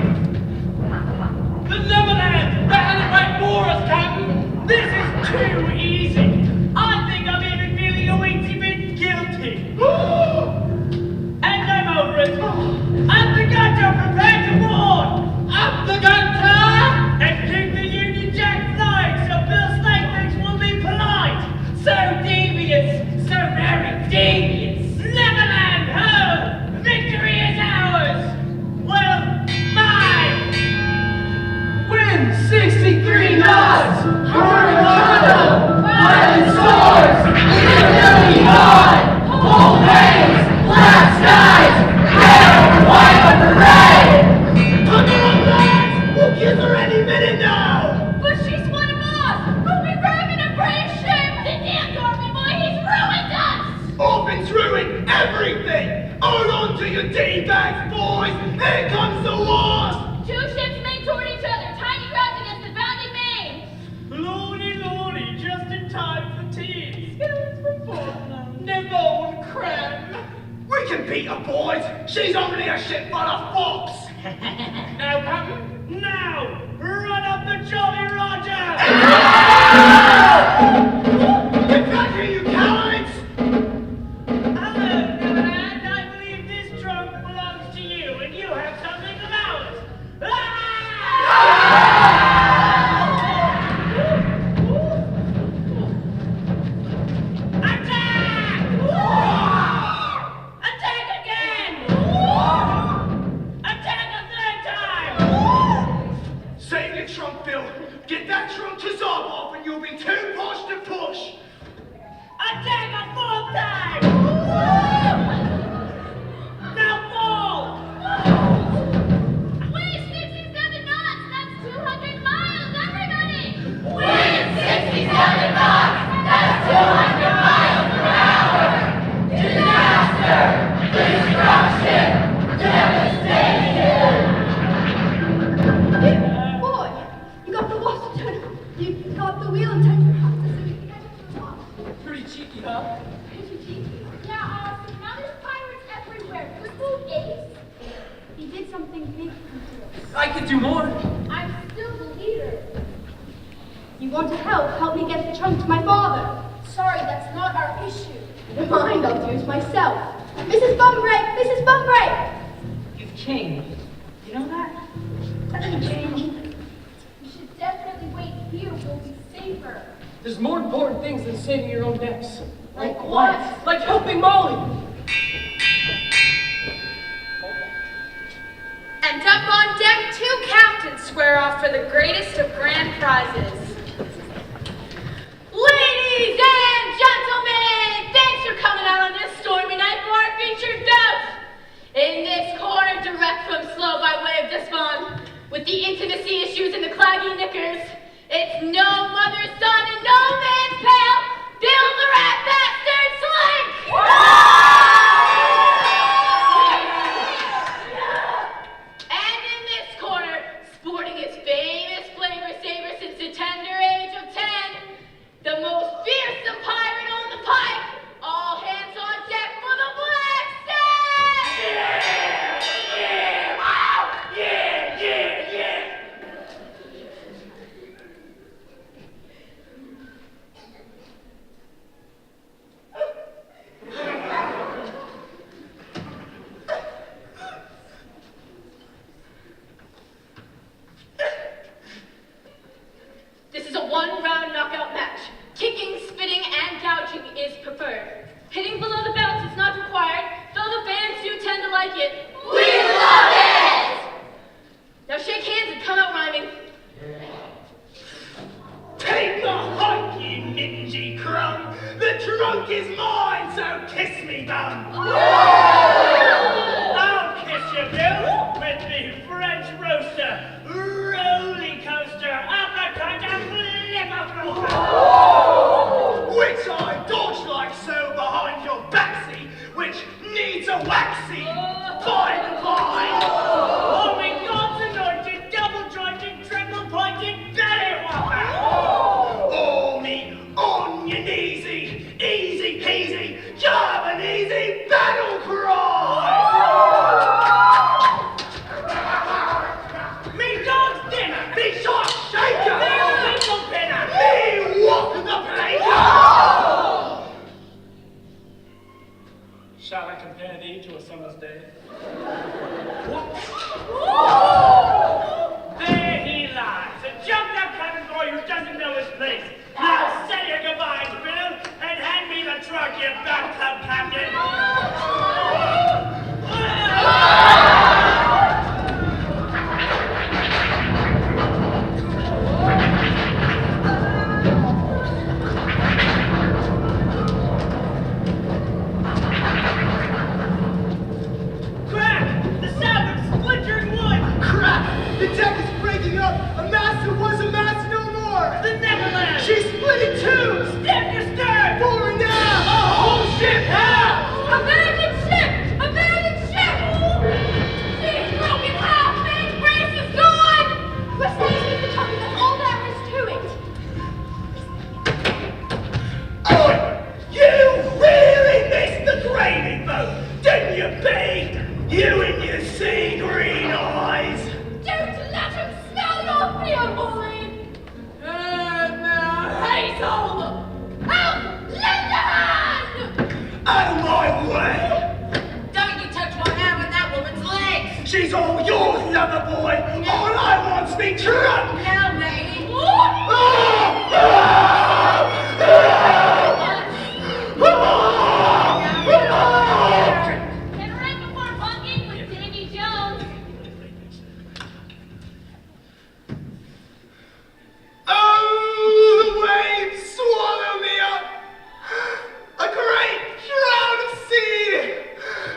The Neverland! They had it right for us, Captain! This is too easy! I think I'm even feeling a weensy bit guilty! And I'm over it! Up the gunter, prepare to board! Up the gunter! And keep the Union Jack flying so Bill Snakefish will be polite! So devious! So very devious! Neverland home! Victory is ours! Well, mine! Wind 63 knots! Hurricane! Violent storms! Nearly gone! Cold rains! Black skies! Red and white on the rain! Come on, lads! We'll kiss her any minute now! But she's one of us. We'll be grabbing a brave ship. The damn Dormy boy, he's ruined us. Orphans ruin everything! Hold on to your D-bags, boys! Here comes the wasp! 2 ships main toward each other, tiny crowds against the bounding main. Lordy, lordy, just in time for tea. Skillets for Portland. Neville Creme. We can beat her, boys! She's only a ship full of fops! Now, Captain, now! Run up the Jolly Roger! Get back here, you cowards! Hello, Neverland. I believe this trunk belongs to you, and you have something of ours. Attack! Attack again! Attack a third time! Save your trunk, Bill. Get that trunk to Zob off and you'll be too posh to push. Attack a fourth time! Now fall! Wind 67 knots, that's 200 miles, everybody! Wind 67 knots! That's 200 miles per hour! Disaster! Destruction! Devastation! Boy, you got the wasp turn. You got the wheel and turned your hat to could do more. I'm still the leader. You want to help me get the trunk to my father. Sorry, that's not our issue. Never mind, I'll do it myself. Mrs. Bunbury! Mrs. Bunbury! You've changed. You know that? Nothing changed. You should definitely wait here. We'll be safer. There's more important things than saving your own necks. Like what? Like helping Molly. And up on deck, 2 captains square off for the greatest of grand prizes. Ladies and gentlemen, thanks for coming out on this stormy night for our featured bout. In this corner, direct from Slow by way of Despond, with the intimacy issues and the claggy knickers, it's no mother's son and no man's pal, Bill the Rat Bastard Slink! And in this corner, sporting his famous flavor saver since the tender age of 10, the most fearsome pirate on the pike, all hands on deck for the Black Stag! Yeah! Yeah! Wow! Yeah! Yeah! Yeah! This is a one-round knockout match. Kicking, spitting, and gouging is preferred. Hitting below the belts is not required, though the fans do tend to like it. We love it! Now shake hands and come out rhyming. Take a hike, you ningy crumb! The trunk is mine, so kiss me, bum! I'll kiss you, Bill, with the French roaster, roller coaster, uppercut, and flip Which I dodge like so behind your backseat, which needs a waxy, by the by! Oh, my God's anointed, double-jointed, triple-pointed belly whopper! Oh, me on your kneesy, easy peasy, Japanesey battle cry! Me dog's dinner! Me shot shaker! Me wiggle pinner! Me walk the plank! Shall I compare thee to a summer's day? There he lies, a jumped-up cabin boy who doesn't know his place. Now say your goodbyes, Bill, and hand me the truck, you bathtub captain. Crack! The sound of splintering wood! Crap! The deck is breaking up! A mast that was a mast no more! The Neverland! She's split in two! Step your stern! Forward now! A whole ship half! Abandoned ship! Abandoned ship! She's broken half! Main brace is gone! We're saving the trunk, that's all there is to it. Oi! You really missed the gravy boat, didn't you, Pete? You and your sea green eyes! Don't let him smell your beer, Molly! And now, Hazel! Help! Lend a hand! Out of my way! Don't you touch my hand with that woman's legs! She's all yours, lover boy! All I want's me trunk! Now, lady! And right before bucking with Davy Jones. Oh, the waves swallow me up! A great shroud of sea!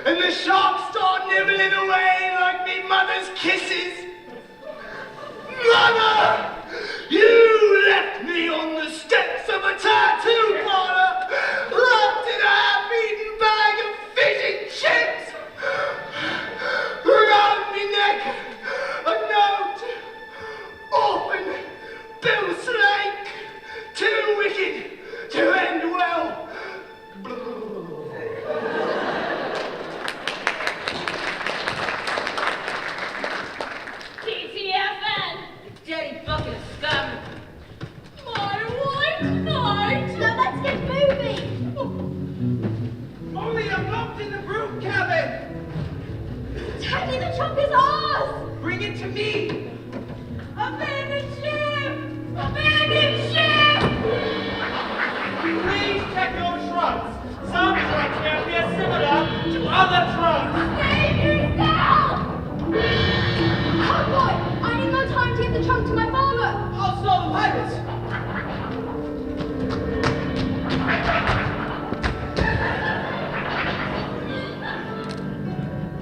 And the sharks start nibbling away like me mother's kisses! Mother! You left me on the steps The trunk is ours! Bring it to me! Abandoned ship! Abandoned ship! Please check your trunks. Some trunks may appear similar to other trunks. Save yourself! Oh boy, I need more time to get the trunk to my father. I'll stall the pirates!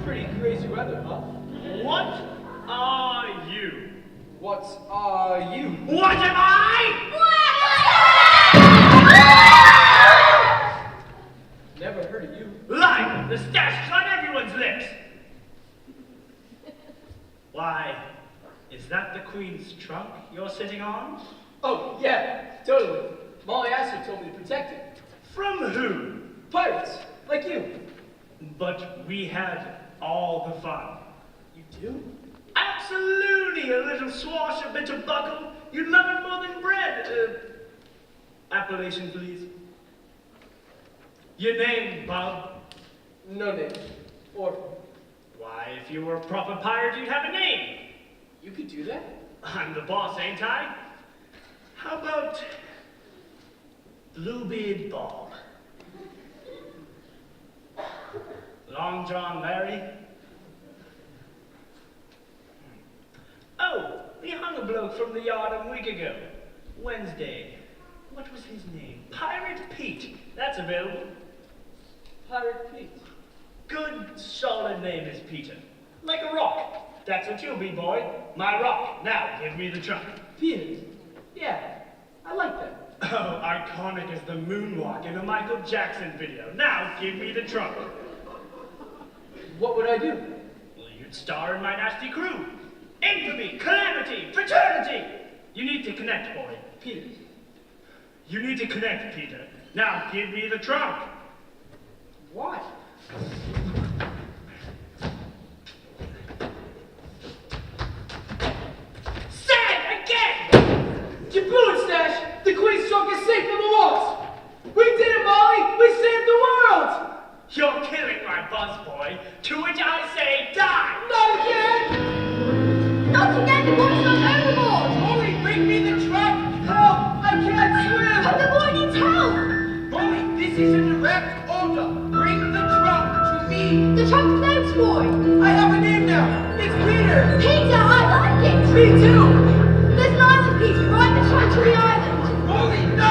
Pretty crazy weather, huh? What are you? What are you? What am I? Never heard of you. Lying! The stash is on everyone's lips! Why, is that the Queen's trunk you're sitting on? Oh, yeah, totally. Molly Astor told me to protect it. From who? Pirates, like you. But we had all the fun. You do? Absolutely, a little swash, a bit of buckle. You'd love it more than bread. Appellation, please. Your name, Bob? No name. Or, Why, if you were a proper pirate, you'd have a name. you could do that? I'm the boss, ain't I? How about Bluebeard Bob? Long John Larry? Oh, we hung a bloke from the yard a week ago. Wednesday. What was his name? Pirate Pete. That's available. Pirate Pete. Good, solid name is Peter. Like a rock. That's what you'll be, boy. My rock. Now, give me the trunk. Peter. Yeah, I like that. Oh, iconic as the moonwalk in a Michael Jackson video. Now, give me the trunk. What would I do? Well, you'd star in my nasty crew. Infamy, calamity, fraternity. You need to connect, boy. Peter. You need to connect, Peter. Now, give me the trunk. Why? Say it again! You blew it, Stash! The Queen's trunk is safe from the walls! We did it, Molly! We saved the world! You're killing my buzz, boy. To which I say, die! Not again! Not again, the boy's not overboard! Molly, bring me the trunk! Help! I can't swim! But the boy needs help! Molly, this is a direct order. Bring the trunk to me. The trunk floats, boy! I have a name now. It's Peter. Peter, I like it! Me too. There's an island, Peter. Ride the trunk to the island. Molly, no!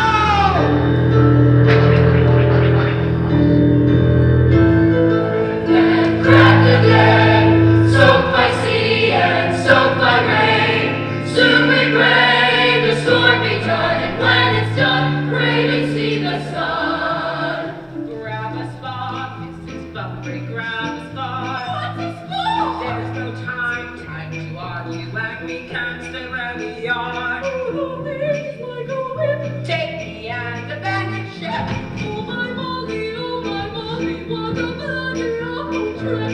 Soak by sea and soak by rain. Soon we brave the storm be done, and when it's done, pray to see the sun. Grab a spot, Mrs. Bunbury, grab a spot. What's this for? There's no time to argue, and we can't stay where we are. Oh, it's like a whip. Take me and abandon ship. Oh, my Molly, what a bloody awful trip.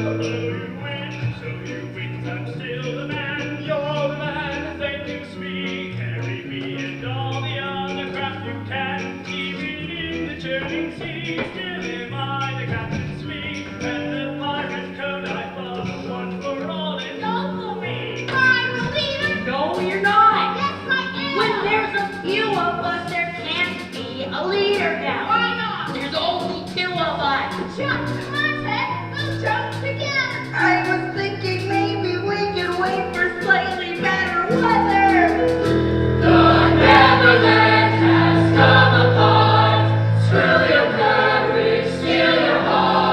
So you win, I'm still the man. You're the man, thank you, sweet. Carry me and all the other craft you can. Even in the churning sea, still am I the captain's me. And the pirate code I follow, one for all and all for me. I'm the leader. No, you're not. Yes, I am. When there's a few of us, there can't be a leader now. Why not? There's only two of us. Jump, come on, Ted. Let's jump together. I was thinking maybe we could wait for slightly better weather. The Neverland has come apart. Screw your courage, steal your heart.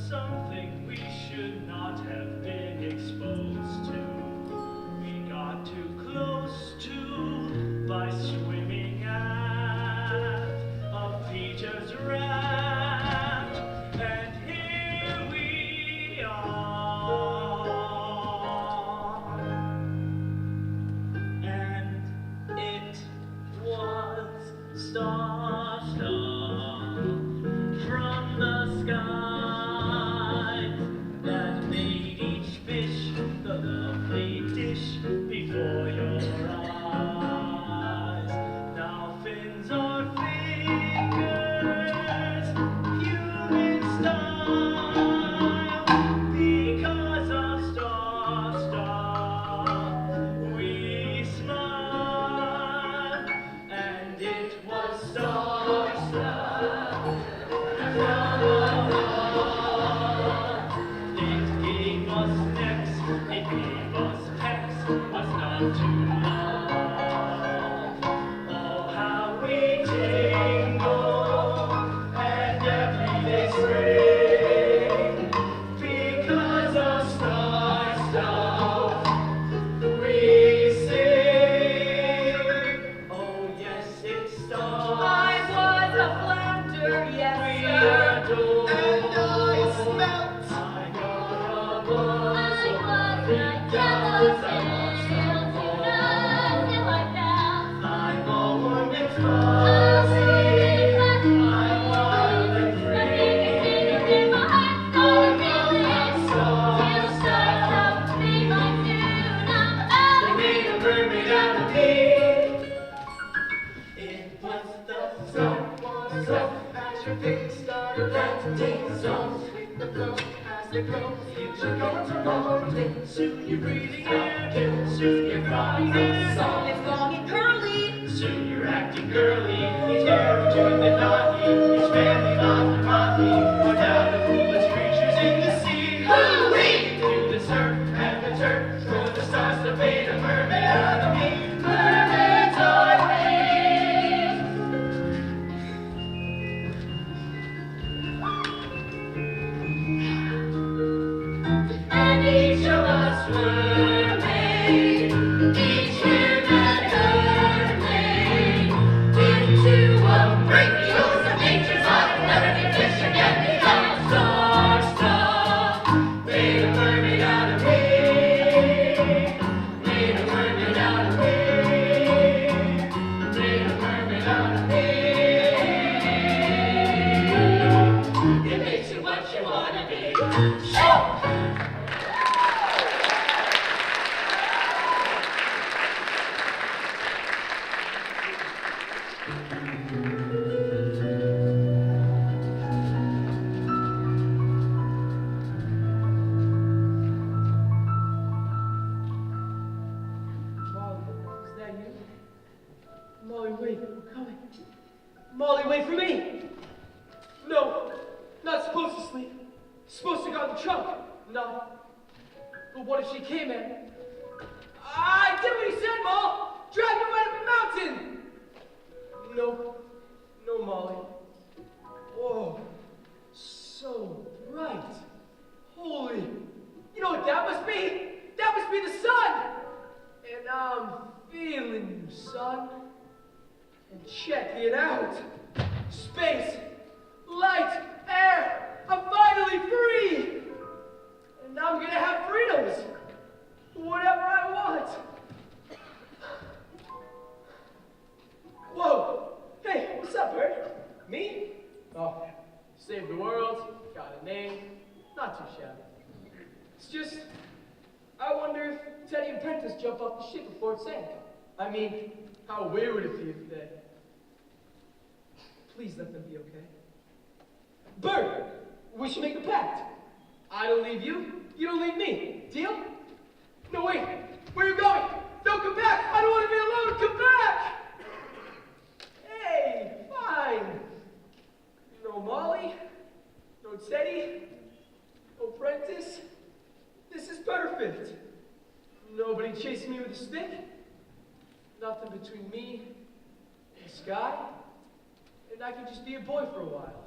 something we should not have been exposed to. We got too close to by swimming aft of Peter's raft, and here we are. And it was starstruck from the skies that made each fish the lovely dish before your eyes. Now fins are fingers, human style, because of Starstruck we smile, and it was Starstruck from above. It gave us necks, it gave us pecks, was not too long. Oh, how we tingle, and every day spring, because of Starstruck we sing. Oh yes, it starts. I was a flounder, yes, We sir. adore. And I smelt. I got a buzz I over was a because I yellow want tail, some more. till I found I'm all warm and fuzzy. I'm wild and free. I love Starstruck. They made a mermaid out of me. It was the sun, As your feet started planting songs with the flow as they grow. You should go to morning. soon you're breathing air, soon you're crying air. It's long and curly. Soon you're acting girly, he's married to the naughty, his family loves the motley, or now the foolish creatures in the sea. Hoo-wee! To the surf and the turf, for the stars that made a mermaid out of me. Mermaids are waves. And each of us were made, each human earth made, into a grandiose of nature's heart, never be fish again, become Starstruck. Made a mermaid out of me, made a mermaid out of me, made a mermaid out of me. It makes you what you wanna be. Show! Molly, is that you? Molly, wait, I'm coming. Molly, wait for me! No, not supposed to sleep. Supposed to go in the trunk. No. But what if she came in? I did what he said, Ma! Drag him right up the mountain! No, no, Molly. Whoa, so bright. Holy. You know what that must be? That must be the sun! And I'm feeling you, son. And check it out. Space, light, air. I'm finally free. And I'm gonna have freedoms. Whatever I want. Whoa. Hey, what's up, Bert? Me? Oh, saved the world, got a name. Not too shabby. It's just, I wonder if Teddy and Prentice jump off the ship before it sank. I mean, how weird would it be if they... Please let them be okay. Bert, we should make a pact. I don't leave you, you don't leave me. Deal? No, wait. Where are you going? Don't come back. I don't want to be alone. Come back. Hey, fine. No Molly, no Teddy, no Prentice. This is perfect. Nobody chasing me with a stick. Nothing between me and the sky. And I can just be a boy for a while.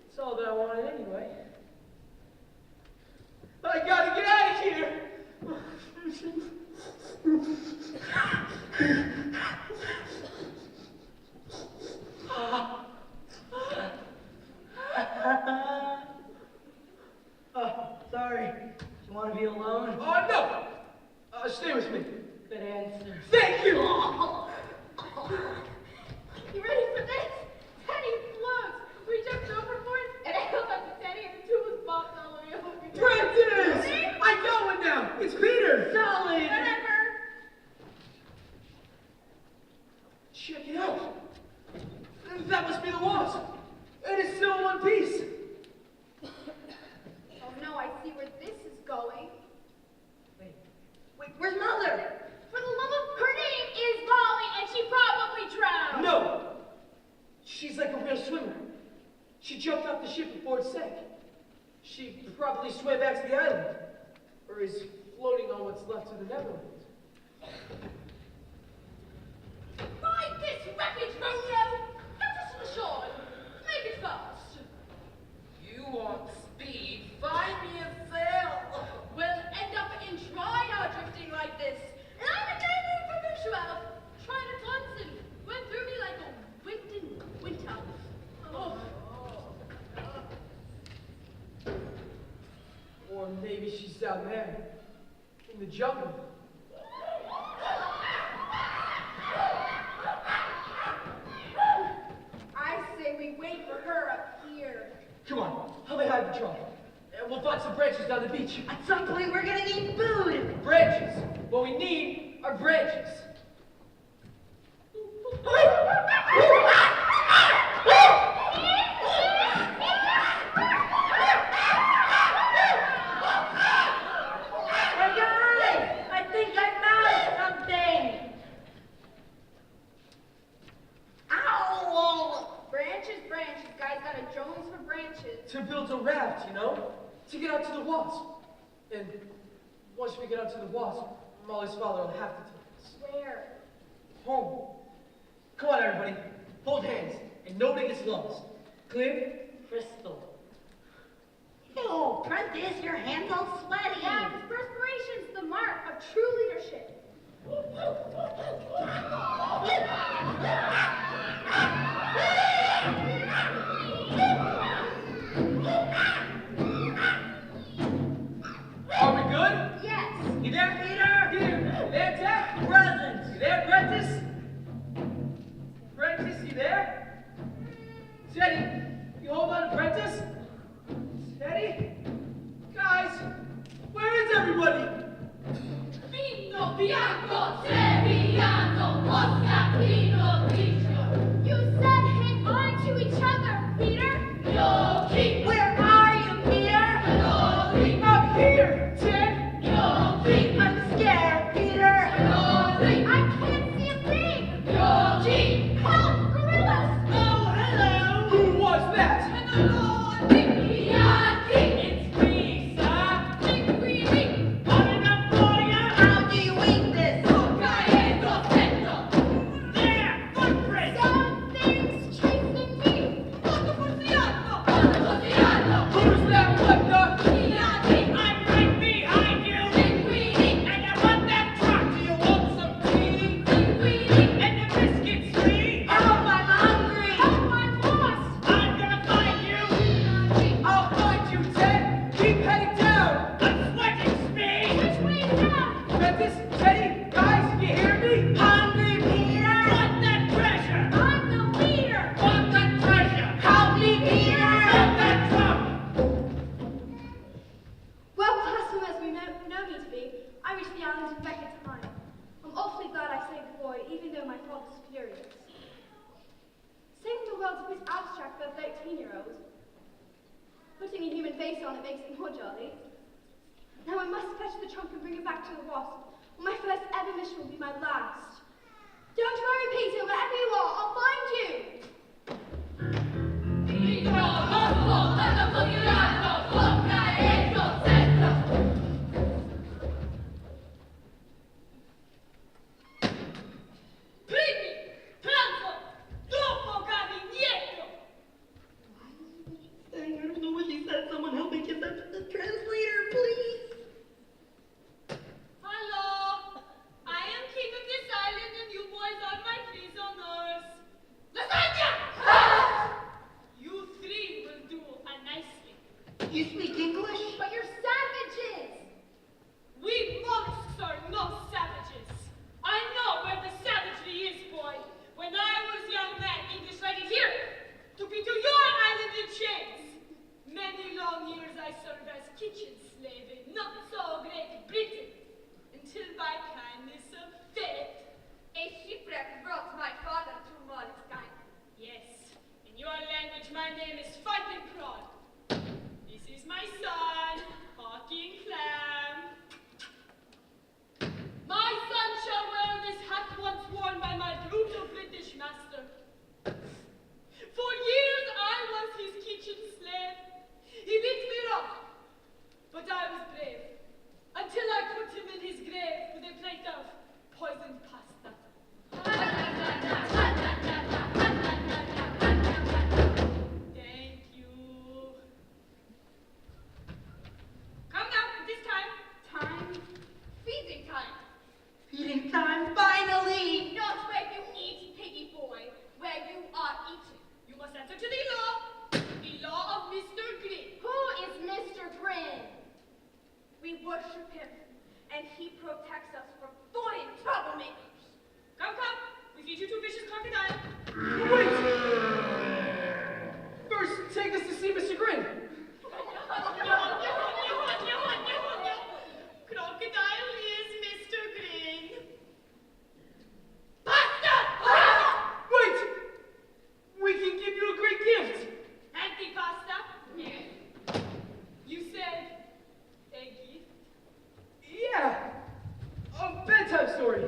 That's all that I wanted anyway. I gotta get out of here! Sorry. You want to be alone? No! Stay with me. Good answer. Thank you! You ready for this? Teddy floats. We jumped overboard, and I held on to Teddy, and the two of us bobbed all the way over. Practice! I got one now! It's Peter! Solid! Whatever. Check it out! That must be the wasp! And it's still in one piece! Oh no, I see where this is going. Wait, where's Mother? For the love of her name is Molly, and she probably drowned. No! She's like a real swimmer. She jumped off the ship before it sank. She probably swam back to the island. Or is floating on what's left of the Netherlands. Ride this wreckage, Romeo! Get us to the shore! Make it fast! You want speed? Find me a sail! We'll end up in Trier drifting like this. And I'm a neighbor from Bushwell. Trying to Johnson went through me like a wind in winter. Oh. Or maybe she's down there. In the jungle. I say we wait for her up here. Come on, help me hide the trunk. And we'll find some branches down the beach. At some point, we're gonna need food. Branches! What we need are branches. Hey guys, I think I found something. Ow! Branches, branches. Guys got a Jones for branches. To build a raft, you know? To get out to the wasp. And once we get out to the wasp, Molly's father will have to take us. Where? Home. Come on, everybody. Hold hands, and nobody gets lost. Clear? Crystal. Ew, Prentice, your hands all sweaty. Yeah, this perspiration's the mark of true leadership. Are we good? Yes. You there, Peter? Here. You there, Jack? Present. You there, Prentice? Prentice, you there? Teddy, you hold on to Prentice? Teddy? Guys, where is everybody? Vino bianco, sevillano, moscatino, bicho. You said hang on to each other, Peter. Yo, keep. Where are you, Peter? I'm here, Ted. Yo, keep. I'm scared, Peter. I can't see a thing. Yo, keep. Help, gorillas. Oh, hello. Who was that? It's me, sir. Coming up for ya. How do you eat this? Caendo secto. There! Footprints! Something's chasing me. Montepulciano. Who's that? What the? I'm right behind you! And I want that truck! Do you want some tea? And the biscuits, sweet? Help, I'm hungry. Help, I'm lost. I'm gonna find you! I'll find you, Ted. Keep heading down. I'm sweating, speed! Which way down? Prentice, Teddy, guys, you hear me? Hungry, Peter. Want that treasure! I'm the leader. Want that treasure! Help me, Peter. Want that truck! Well, classroom as we know me to be, I reached the island in record time. I'm awfully glad I saved the boy, even though my father's furious. Saving the world's a bit abstract for a 13-year-old. Putting a human face on it makes it more jolly. Now I must fetch the trunk and bring it back to the wasp. Well, my first ever mission will be my last. Don't worry, Peter, wherever you are, I'll find you. Vino rosso, montepulciano, caendo secto. Primi, pranzo, dopo gabinetto. I don't know what she said. Someone help me get that to the translator, please. You speak English? But you're savages! We mollusks are no savages. I know where the savagery is, boy. When I was young man, English right in here, took me to your island in chains. Many long years I served as kitchen slave in not so great Britain, until by kindness of fate, A shipwreck brought my father to Moleskine. yes, in your language my name is Fighting Prawn. This is my son, Hawking Clam. My son shall wear this hat once worn by my brutal British master. For years I was his kitchen slave. He beat me rough, but I was brave, until I put him in his grave with a plate of poisoned pasta. Thank you. Come now, it is time. Time? Feeding time. Feeding time, finally! Not where you eat, piggy boy, where you are eaten. You must answer to the law of Mr. Green. Who is Mr. Grin? We worship him, and he protects us from foreign troublemakers. Come, come, we feed you two vicious crocodile. First, take us to see Mr. Grin. Crocodile is Mr. Green. Wait! We can give you a great gift. Antipasta? You said a gift? Yeah. A bedtime story.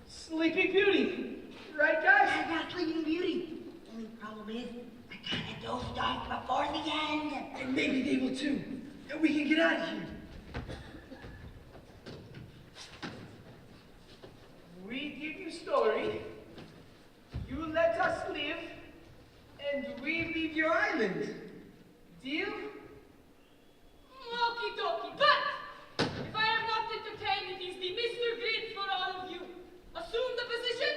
Sleeping Beauty. Right, guys? I got Sleeping Beauty. Only problem is, I kinda dozed off before the end. And maybe they will too. And we can get out of here. We give you story. You let us live. And we leave your island. Deal? Okie dokie, but if I am not entertained, it is the Mr. Green for all of you. Assume the position.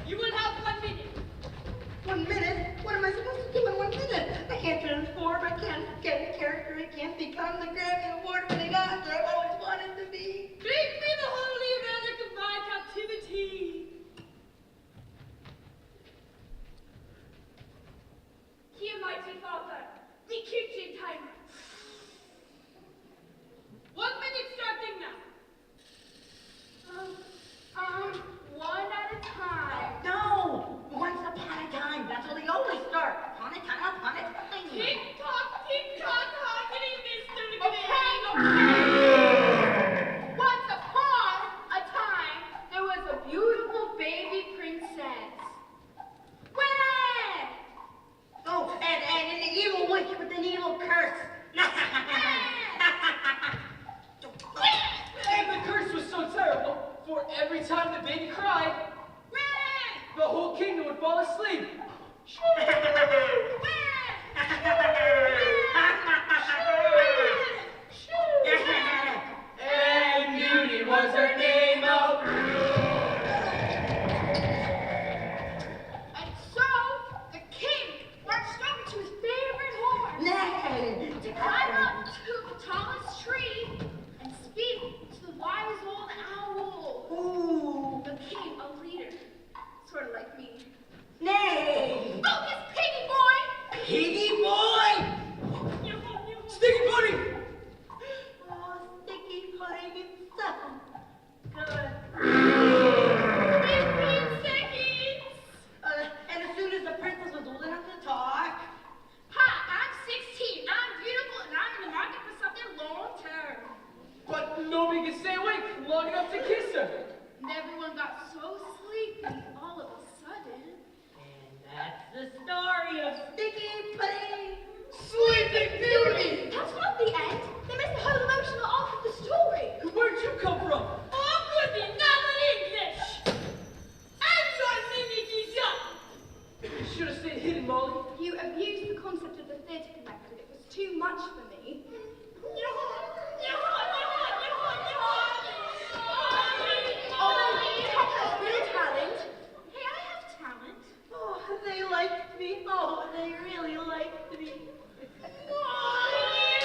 You will have 1 minute. 1 minute? What am I supposed to do in 1 minute? I can't transform, I can't get a character, I can't become the Grammy Award-winning actor I've always wanted to be. Bring me the holy relic of my captivity. Here, mighty father, the kitchen timer. 1 minute starting now. One at a time. No! Once upon a time, that's how they always start. Upon a time, upon a time. Tick-tock, happening, Mr. Okay. Once upon a time, there was a beautiful baby princess. Where? Oh, and an evil witch with an evil curse. And the curse was so terrible, for every time the baby cried, the whole kingdom would fall asleep. And Beauty was her name. And so, the king marched over to his favorite horse. Nay. To climb up to the tallest tree and speak to the wise old owl. Ooh. The king, a leader, sort of like me. Nay. Focus, piggy boy! Piggy boy! Sticky pudding! Oh, sticky pudding is so good. 15 seconds! And as soon as the princess was old enough to talk, Hi, I'm 16, I'm beautiful, and I'm in the market for something long-term. But nobody could stay awake long enough to kiss her. And everyone got so sleepy all of a sudden. and that's the story of Sticky Pudding. Sleeping Beauty! That's not the end. They missed the whole emotional arc of the story. Where'd you come from? Oh, goody, novel English. And your minute is up. You should have stayed hidden, Molly. You abused the concept of the theatre connected. It was too much for me. Oh, Tom has real talent. Hey, I have talent. Oh, they liked me. Oh, they really liked me. Molly,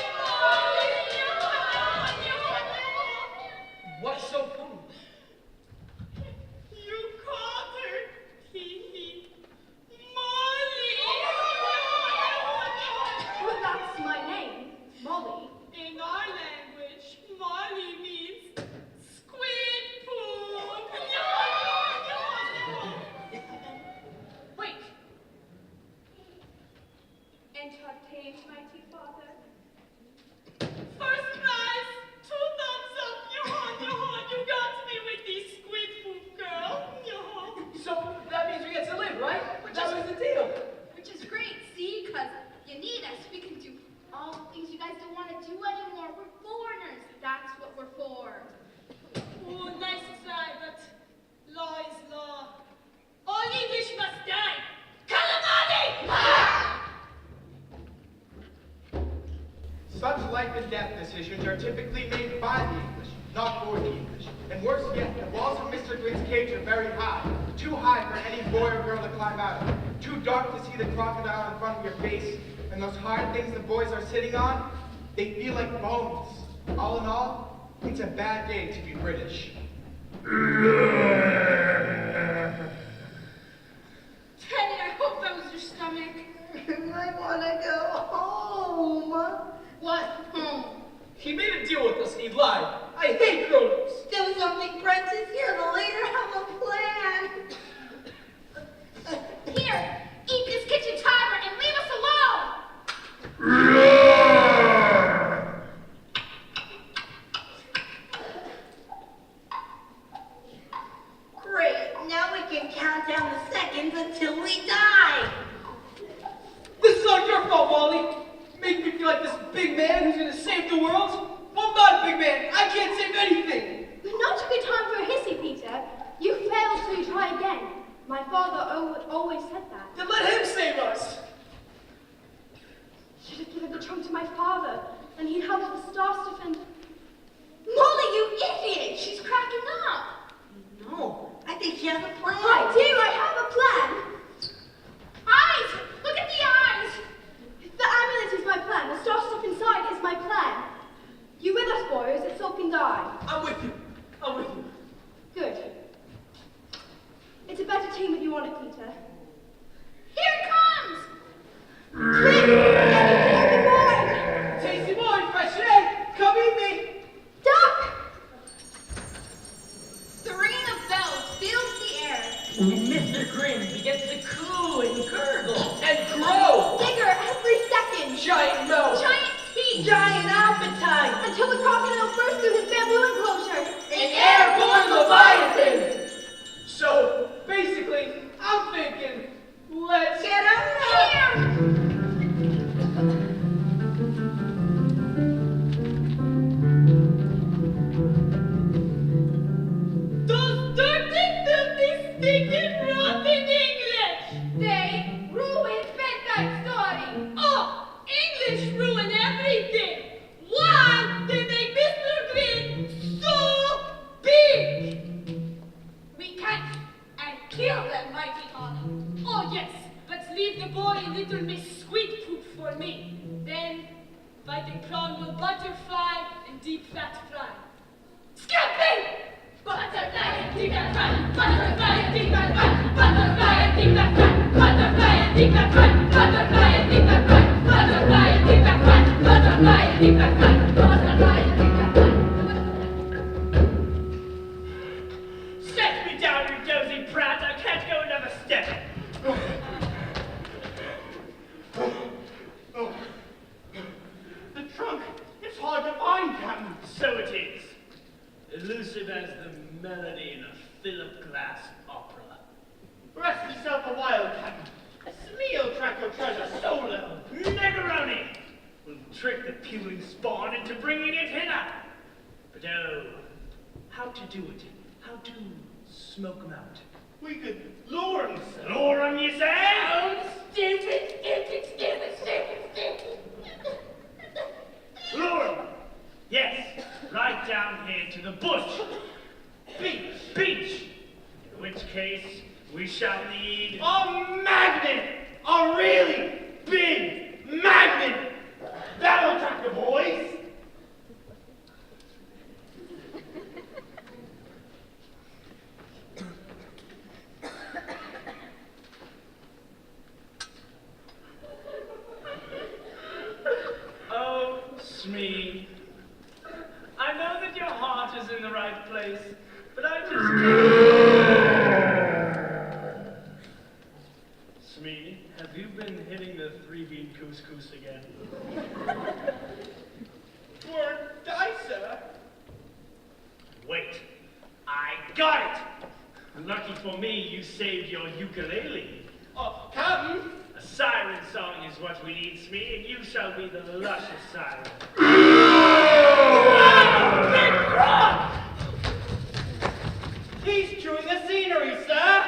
entertained, mighty father. First prize! 2 thumbs up! Yawn, you got me with this squid poop girl. Yawn. So that means we get to live, right? That was the deal. Which is great, see? Because you need us. We can do all the things you guys don't want to do anymore. We're foreigners. That's what we're for. Oh, nice try, but law is law. All English must die. Calamari! Such life and death decisions are typically made by the English, not for the English. And worse yet, the walls of Mr. Glynn's cage are very high. Too high for any boy or girl to climb out of. Too dark to see the crocodile in front of your face. And those hard things the boys are sitting on, they feel like bones. All in all, it's a bad day to be British. Teddy, I hope that was your stomach. I want to go home. What? Home? He made a deal with us and he lied. I hate grown-ups. Do something, Princess. You're the leader. Have a plan. Here, eat this kitchen timer and leave us alone. Great. Now we can count down the seconds until we die. This is all your fault, Wally. Make me feel like this big man who's gonna save the world. Well, I'm not a big man. I can't save anything. Not a good time for a hissy, Peter. You failed, so you try again. My father always said that. Then let him save us. Should have given the trunk to my father, and he'd help the star stuff and... Molly, you idiot! She's cracking up. No, I think she has a plan. I do, I have a plan. Eyes! Look at the eyes! The amulet is my plan. The star stuff inside is my plan. You with us, boys? It's Sulk and I. I'm with you. I'm with you. Good. It's a better team if you want it, Peter. Here it comes! Tasty boy, fresh air. Come eat me. Duck! The ringing of bells fills the air. And Mr. Grin begins to coo and gurgle. And grow. Bigger every second. Giant nose. Giant teeth. Giant appetite. Until the crocodile bursts through his bamboo enclosure. An airborne Leviathan. So, basically, I'm thinking, let's Get out of here. Those dirty, filthy, stinking, rotten English! They ruined bedtime story! Oh, English ruin everything! Why they make Mr. Green so big? We catch and kill them, mighty honor. Oh yes, but leave the boy little Miss Squid Poop for me. Then, fighting prawn will butterfly and deep fat fry. Scamping! Butterfly and deep fat fry! Butterfly and deep fat fry! Butterfly and deep fat fry! Butterfly and deep fat fry! Butterfly and deep fat fry! Butterfly and deep fat fry! Butterfly and deep fat fry! Butterfly and deep fat fry! Set me down, you dozy brat. I can't go another step. The trunk, it's hard to find, Captain. So it is. Elusive as the melody in a Philip Glass opera. Rest yourself a while, Captain. Sme'll track your treasure solo. Negaroni will trick the puling spawn into bringing it hither. But oh, how to do it? How to smoke 'em out? We could lure him, sir. Lure 'em, you say? Oh, stupid, stupid, stupid, stupid, stupid. Lure 'em. Yes, right down here to the bush. Beach. In which case, we shall need A magnet! A really big magnet! That'll attract the boys! Oh, Smee. I know that your heart is in the right place, but I just Smee, have you been hitting the 3-bean couscous couscous again. For Dicer. Wait, I got it! Lucky for me, you saved your ukulele. Captain. A siren song is what we need, Smee, and you shall be the luscious siren. Big Rock! He's chewing the scenery, sir.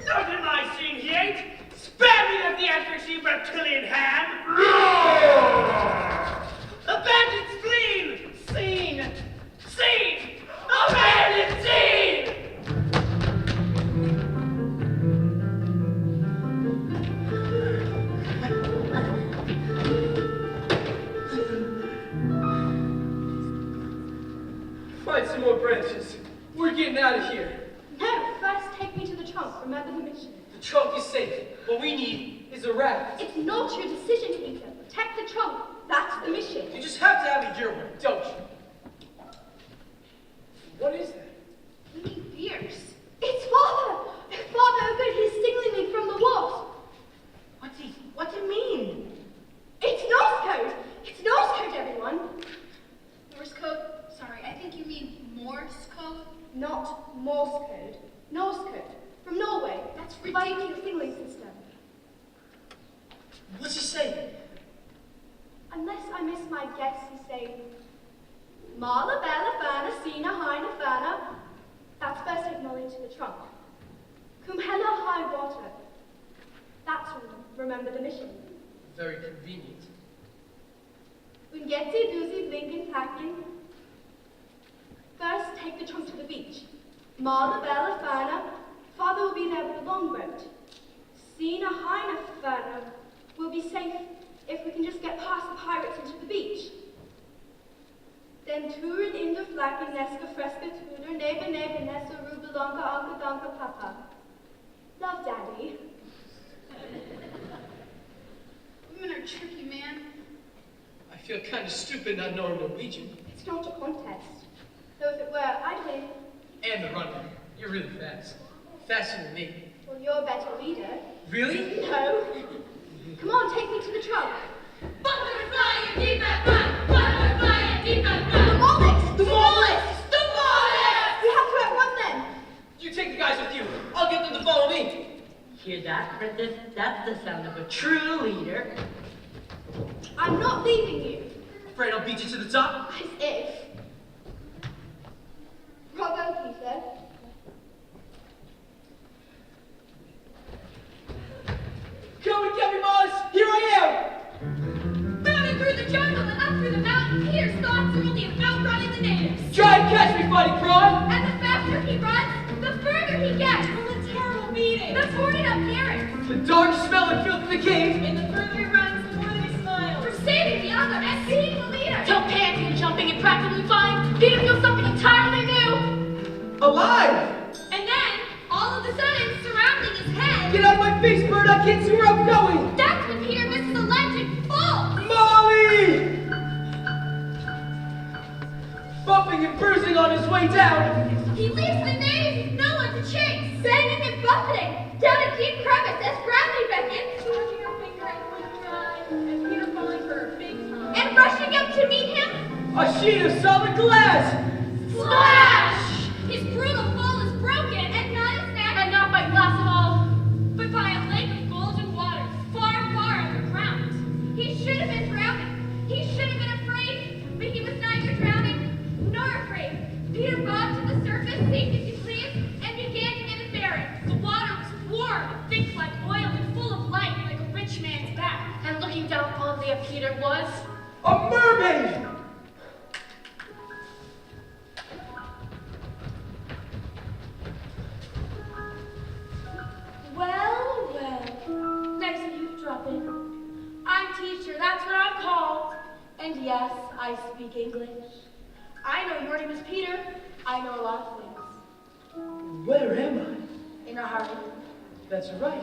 Not in my scene, he ain't! Spare me the theatrics, you reptilian ham! Abandoned spleen! Scene. Scene! Abandoned scene! Find some more branches. We're getting out of here. No, first take me to the trunk. Remember the mission. The trunk is safe. What we need is a raft. It's not your decision, Peter. Protect the trunk. That's the mission. You just have to have it your way, don't you? What is that? We need beers. It's Father! Father, oh good, he's signaling me from the wasp. What's it mean? It's Norse code! It's Norse code, everyone! Morse code? Sorry, I think you mean Morse code? Not Morse code. Norse code. From Norway. That's the Viking signaling system. What's he saying? Unless I miss my guess, he's saying, Mala Bella Fana Sina Hina Fana. That's first acknowledging to the trunk. Cum Hella High Water. That's remember the mission. Very convenient. Ungetzi Doozy Blinken Packing. First, take the trunk to the beach. Mala Bella Fana. Father will be there with the longboat. Sina Hina Fana will be safe if we can just get past the pirates into the beach. Den Turen in der Flacken Neska Fresca Tudor, Neighbor Nessa Rubalonga Anka Donka Papa. Love, Daddy. Women are tricky, man. I feel kind of stupid not knowing Norwegian. It's not a contest. Though if it were, I'd win. And the running. You're really fast. Faster than me. Well, you're a better leader. Really? No. Come on, take me to the trunk. Butterfly and deep and run! Butterfly and deep and The run! Mollicks! The Mollicks! The Mollicks! We have to outrun them. You take the guys with you. I'll get them to follow me. Hear that, Princess? That's the sound of a true leader. I'm not leaving you. Afraid I'll beat you to the top? As if. Bravo, Peter. Come and get me, Moss! Here I am! Bounding through the jungle and up through the mountain, Peter's thoughts are only about running the natives. Try and catch me, fighting prawn! And the faster he runs, the further he gets. From the terrible beating. The horrid appearance. The dark smell and filth in the cave! And the further he runs, the more that he smiles. For saving the other and being the leader. Till panting, jumping, and practically flying, Peter feels something entirely new. Alive! And then, all of a sudden, surrounding his head. Get out of my face, bird! I can't see where I'm going! That's when Peter misses a legend full. Molly! Bumping and bruising on his way down! He leaves the natives with no one to chase. Banging and buffeting down a deep crevice as gravity beckons. Touching her finger and closing her eyes, and Peter falling for her big time. And rushing up to meet him. A sheet of solid glass! Splash! His brutal fall is broken, and not his neck. And not by glass at all. But by a lake of golden waters, far, far underground. He should have been drowning. He should have been afraid, but he was neither drowning nor afraid. Peter bobbed to the surface, safe as you please, and began to get embarrassed. The water was warm, thick like oil, and full of light like a rich man's back. And looking down fondly at Peter was A mermaid! Well, nice of you to drop in. I'm teacher, that's what I'm called. And yes, I speak English. I know your name is Peter. I know a lot of things. Where am I? In a hurry. That's right.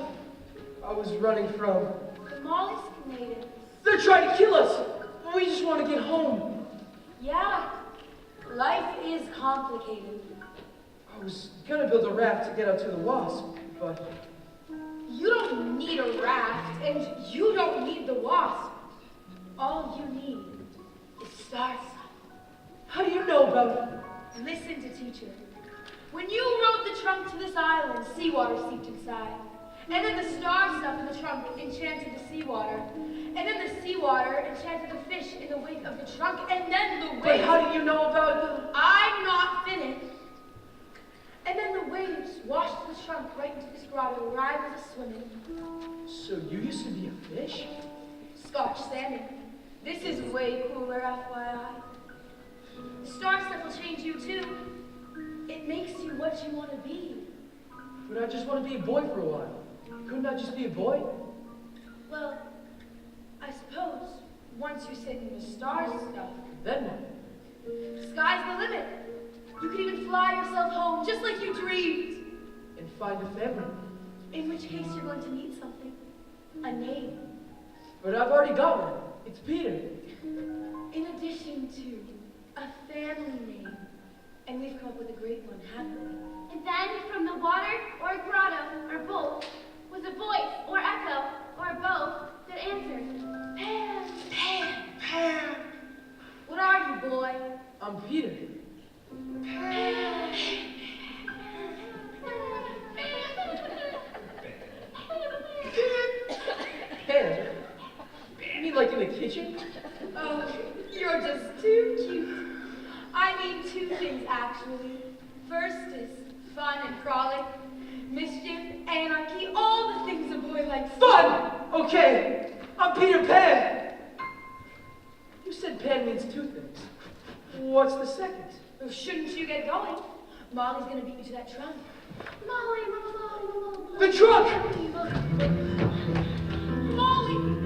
I was running from... The mollusk natives. They're trying to kill us! We just want to get home. Yeah, life is complicated. I was gonna build a raft to get out to the wasp, but... You don't need a raft, and you don't need the wasp. All you need is star stuff. How do you know about it? Listen to teacher. When you rode the trunk to this island, seawater seeped inside. And then the star stuff in the trunk enchanted the seawater. And then the seawater enchanted the fish in the wake of the trunk. And then the waves... Wait, how do you know about the... I'm not finished. And then the waves washed the trunk right into this grotto where I was swimming. So you used to be a fish? Scotch salmon. This is way cooler, FYI. The star stuff will change you too. It makes you what you want to be. But I just want to be a boy for a while. Couldn't I just be a boy? Well, I suppose once you sit in the star stuff, Then what? sky's the limit. You could even fly yourself home just like you dreamed. And find a family. In which case you're going to need something. A name. But I've already got one. It's Peter. In addition to a family name. And we've come up with a great one, haven't we? And then from the water or grotto or both was a voice or echo or both that answered, Pam, Pam, Pam. What are you, boy? I'm Peter. Pam. Pam? You mean like in the kitchen? Oh, you're just too cute. I mean two things, actually. First is fun and frolic, mischief, anarchy, all the things a boy likes. Fun! Okay, I'm Peter Pan. You said Pan means two things. What's the second? Well, shouldn't you get going? Molly's gonna beat you to that trunk. Molly, Molly, The trunk! Molly!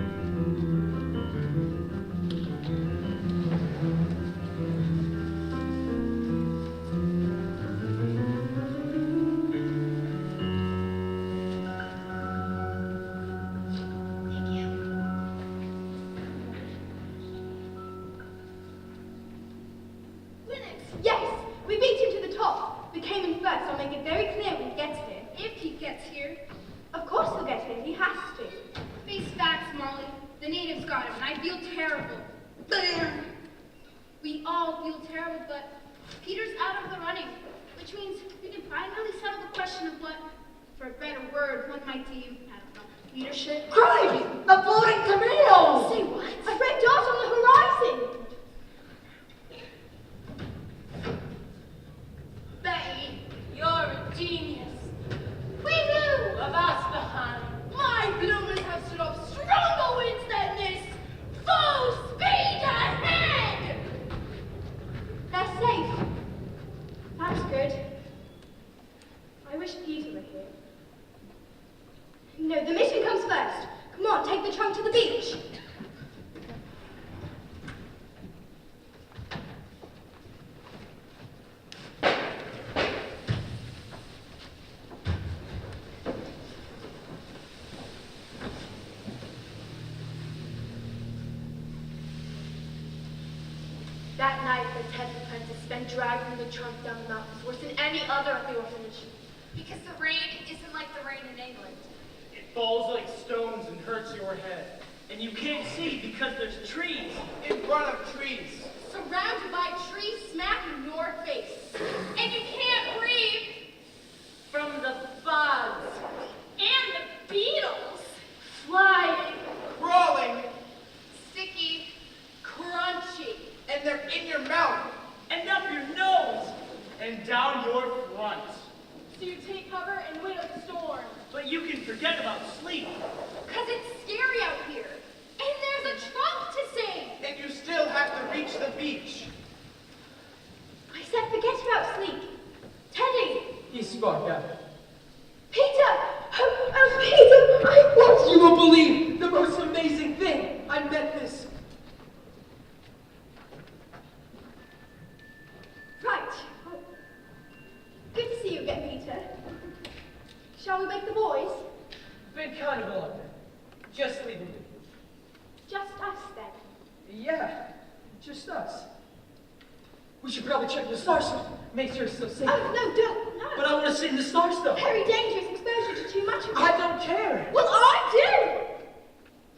Yes, we beat him to the top. We came in first. I'll make it very clear when he gets here. If he gets here. Of course he'll get here. He has to. Face facts, Molly. The natives got him, and I feel terrible. We all feel terrible, but Peter's out of the running, which means we can finally settle the question of what, for a better word, one might deem, I don't know, leadership. Crikey! The floating tomato! Say what? A red dot on the horizon! Betty, you're a genius. We knew! Of us behind. My bloomers have stood off stronger winds than this! Full speed ahead! They're safe. That's good. I wish Peter were here. No, the mission comes first. Come on, take the trunk to the beach. That night, the 10th apprentice spent dragging the trunk down the mountains worse than any other at the orphanage. Because the rain isn't like the rain in England. It falls like stones and hurts your head. And you can't see because there's trees. In front of trees. Surrounded by trees smack in your face. And you can't breathe. From the bugs. And the beetles. Flying, Crawling. Sticky. crunchy. And they're in your mouth. And up your nose. And down your front. So you take cover and wait a storm. But you can forget about sleep. Because it's scary out here. And there's a trunk to save. And you still have to reach the beach. I said forget about sleep. Teddy! He's Starcatcher. Peter! Oh, Peter! I want You won't believe the most amazing thing. I met this. Right. Good to see you again, Peter. Shall we wake the boys? Been kind of long. Just leaving. Just us, then. Yeah, just us. We should probably check the star stuff. Make sure it's still safe. Oh, no, don't. No. But I want to sit in the star stuff. Very dangerous exposure to too much of it. I don't care. Well, I do.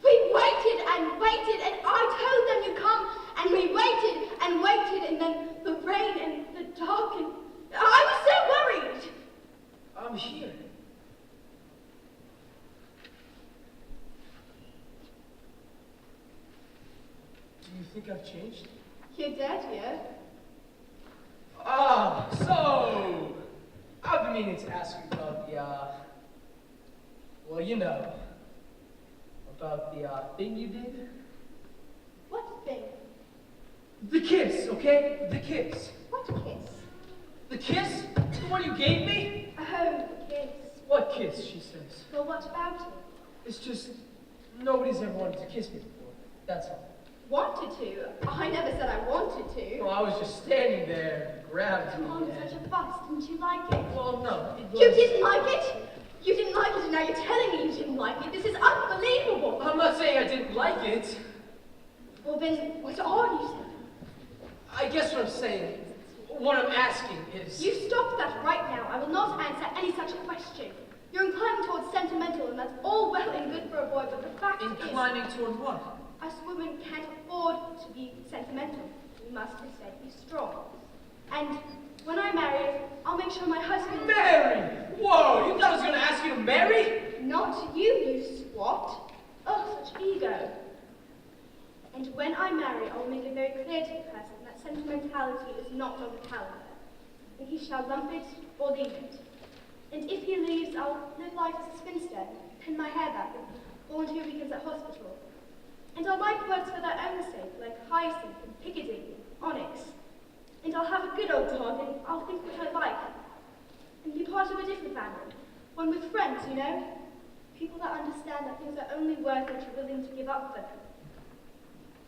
We waited and waited, and I told them you'd come, and we waited and waited, and then the rain and the dark, and I was so worried. I'm here. Do you think I've changed? You're dead, yeah? So, I've been meaning to ask you about the, well, you know, about the, thing you did. What thing? The kiss, okay? The kiss. What kiss? The kiss? The one you gave me? Oh, kiss. What kiss, she says. Well, what about it? It's just, nobody's ever wanted to kiss me before. That's all. Wanted to? I never said I wanted to. Well, I was just standing there, grabbed Come on, me, such and... a fuss. Didn't you like it? Well, no, it was... You didn't like it? You didn't like it, and now you're telling me you didn't like it. This is unbelievable. I'm not saying I didn't like it. Well, then, what are you saying? I guess what I'm saying, what I'm asking is... You stop that right now. I will not answer any such question. You're inclining towards sentimental, and that's all well and good for a boy, but the fact Inclining toward what? us women can't afford to be sentimental. We must instead be strong. And when I marry, I'll make sure my husband... Marry! Whoa, you thought I was going to ask you to marry? Not you, you swat. Oh, such ego. And when I marry, I'll make it very clear to the person that sentimentality is not on the calendar. And he shall lump it or leave it. And if he leaves, I'll live life as a spinster, pin my hair back, and volunteer weekends at hospital. And I'll write words for their own sake, like hyacinth and Piccadilly, onyx. And I'll have a good old talk, and I'll think what I like. And be part of a different family. One with friends, you know? People that understand that things are only worth what you're willing to give up for them.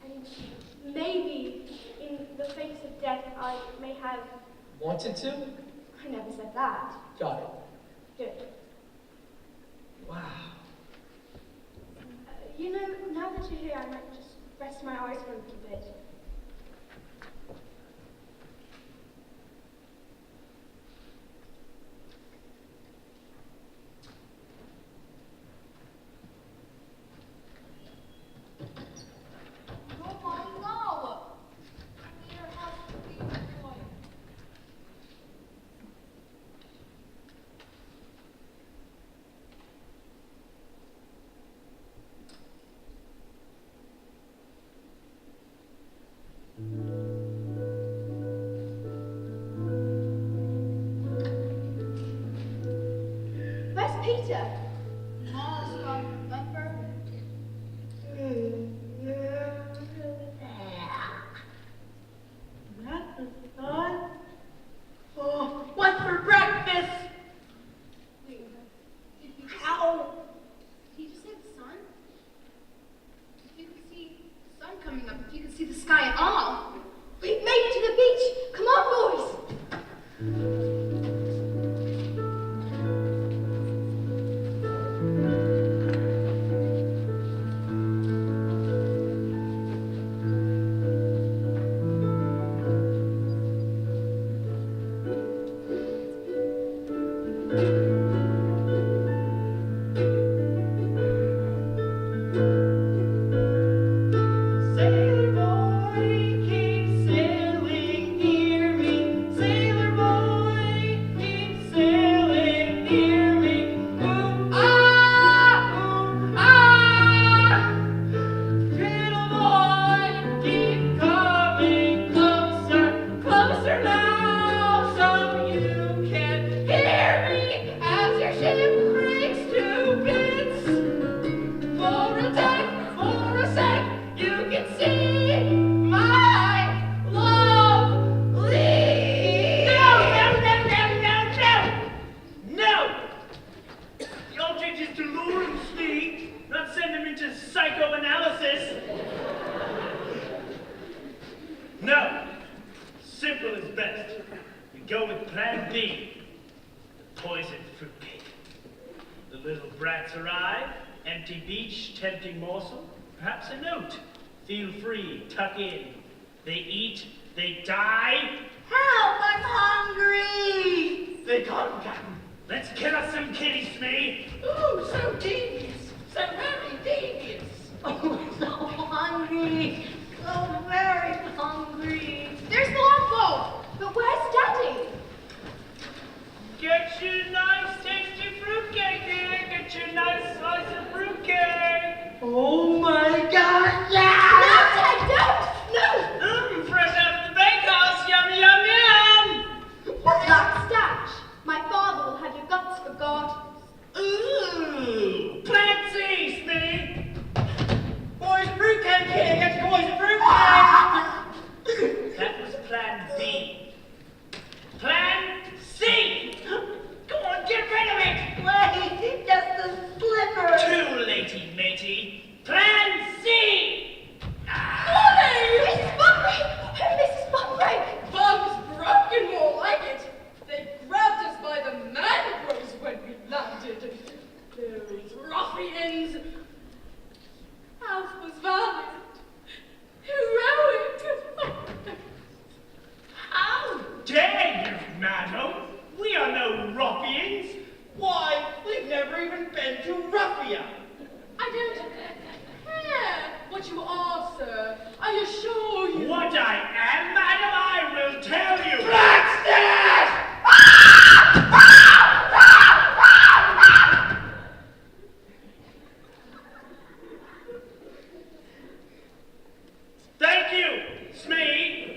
And maybe, in the face of death, I may have... Wanted to? I never said that. Got it. Good. Wow. You know, now that you're here, I might just rest my eyes for a little bit. Where's Peter? Mom's gone. Bumper. That's the sun. Oh, what's for breakfast? Wait, Ow! did you just say the sun? If you could see the sun coming up, if you could see the sky at all. We've made it to the beach. Come on, boys. Sailor boy, keep sailing near me. Sailor boy, keep sailing near me. Ooh ah, little boy, keep coming closer, closer now, so you can hear me as your ship breaks to bits. For a sec, you can see my lovely. No! The object is to lure him, Steve, not send him into psychoanalysis. No. Simple is best. We go with plan B. The poisoned fruitcake. The little brats arrive. Empty beach, tempting morsel. Perhaps a note. Feel free, tuck in. They eat, they die. Help! I'm hungry. They come, Captain. Let's kill us some kitties, Smee. Ooh, so devious. So very devious. Oh, so hungry. So very hungry. There's the longboat. But where's Daddy? Get your nice tasty fruitcake here. Get your nice slice of fruitcake. Oh my God, No, yeah! Dad, don't! No! Fresh out of the bakehouse. Yum, yum, yum. What's that stash? My father will have your guts for gardens. Ooh, plant seeds, Smee. Boys, fruitcake here. Get your boys a fruitcake. That was plan B. Plan C. Go on, get rid of it. Wait, just a sliver. Too latey, matey. Plan C. Mrs. Buckrake! Oh, Mrs. Buckrake! Bugs broken, more like it. They grabbed us by the mangroves when we landed. Those ruffians. House was valiant. Heroic. How dare you, madam? We are no ruffians. Why, we've never even been to Ruffia. I don't care what you are, sir. I assure you. What I am, madam, I will tell you. Blackstairs! Thank you, Smee.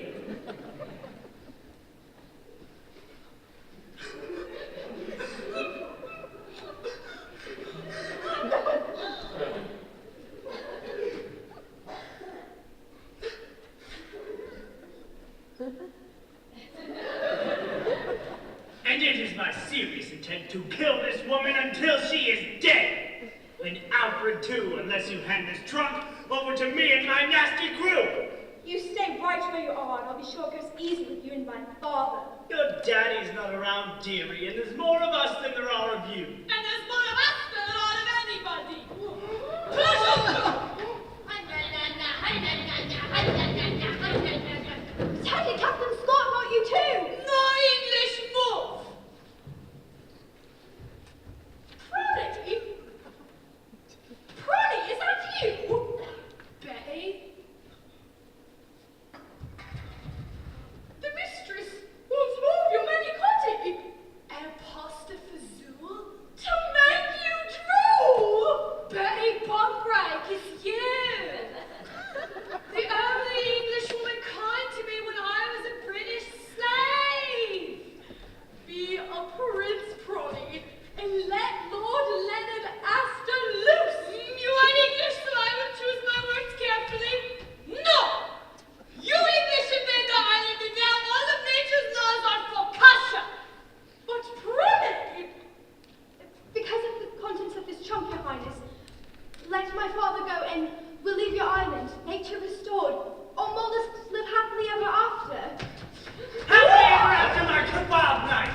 And it is my serious intent to kill this woman until she is dead. And Alfred too, unless you hand this trunk over to me and my nasty crew. You stay right where you are, and I'll be sure it goes easy with you and my father. Your daddy's not around, dearie, and there's more of us than there are of you. And there's more of us than there are of anybody. Teddy, Captain Scott, not you too! No English move! Pronny? Pronny, is that you? Betty? The mistress wants more of your manicotti. And a pasta fazool to make you drool. Betty Buckrake, it's you. The only English woman kind to me when I was a British slave. Be a prince, Pronny, and let Lord Leonard Astor loose. You are English, so I will choose my words carefully. No! You English invade the island, and now all of nature's laws are for Kasha. But Pronny! Because of the contents of this trunk, Your Highness, let my father go and we'll leave your island, nature restored. All mollusks live happily ever after. Happily ever after my kebab night.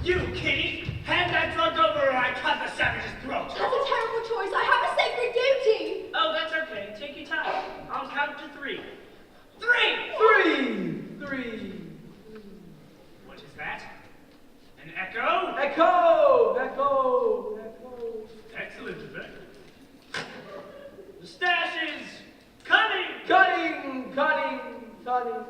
You, kitty, hand that drunk over or I cut the savage's throat. That's a terrible choice. I have a sacred duty. Oh, that's okay. Take your time. I'll count to 3. 3! Three. What is that? An echo? Echo. Excellent, Vivek. The stash is cunning. Cutting.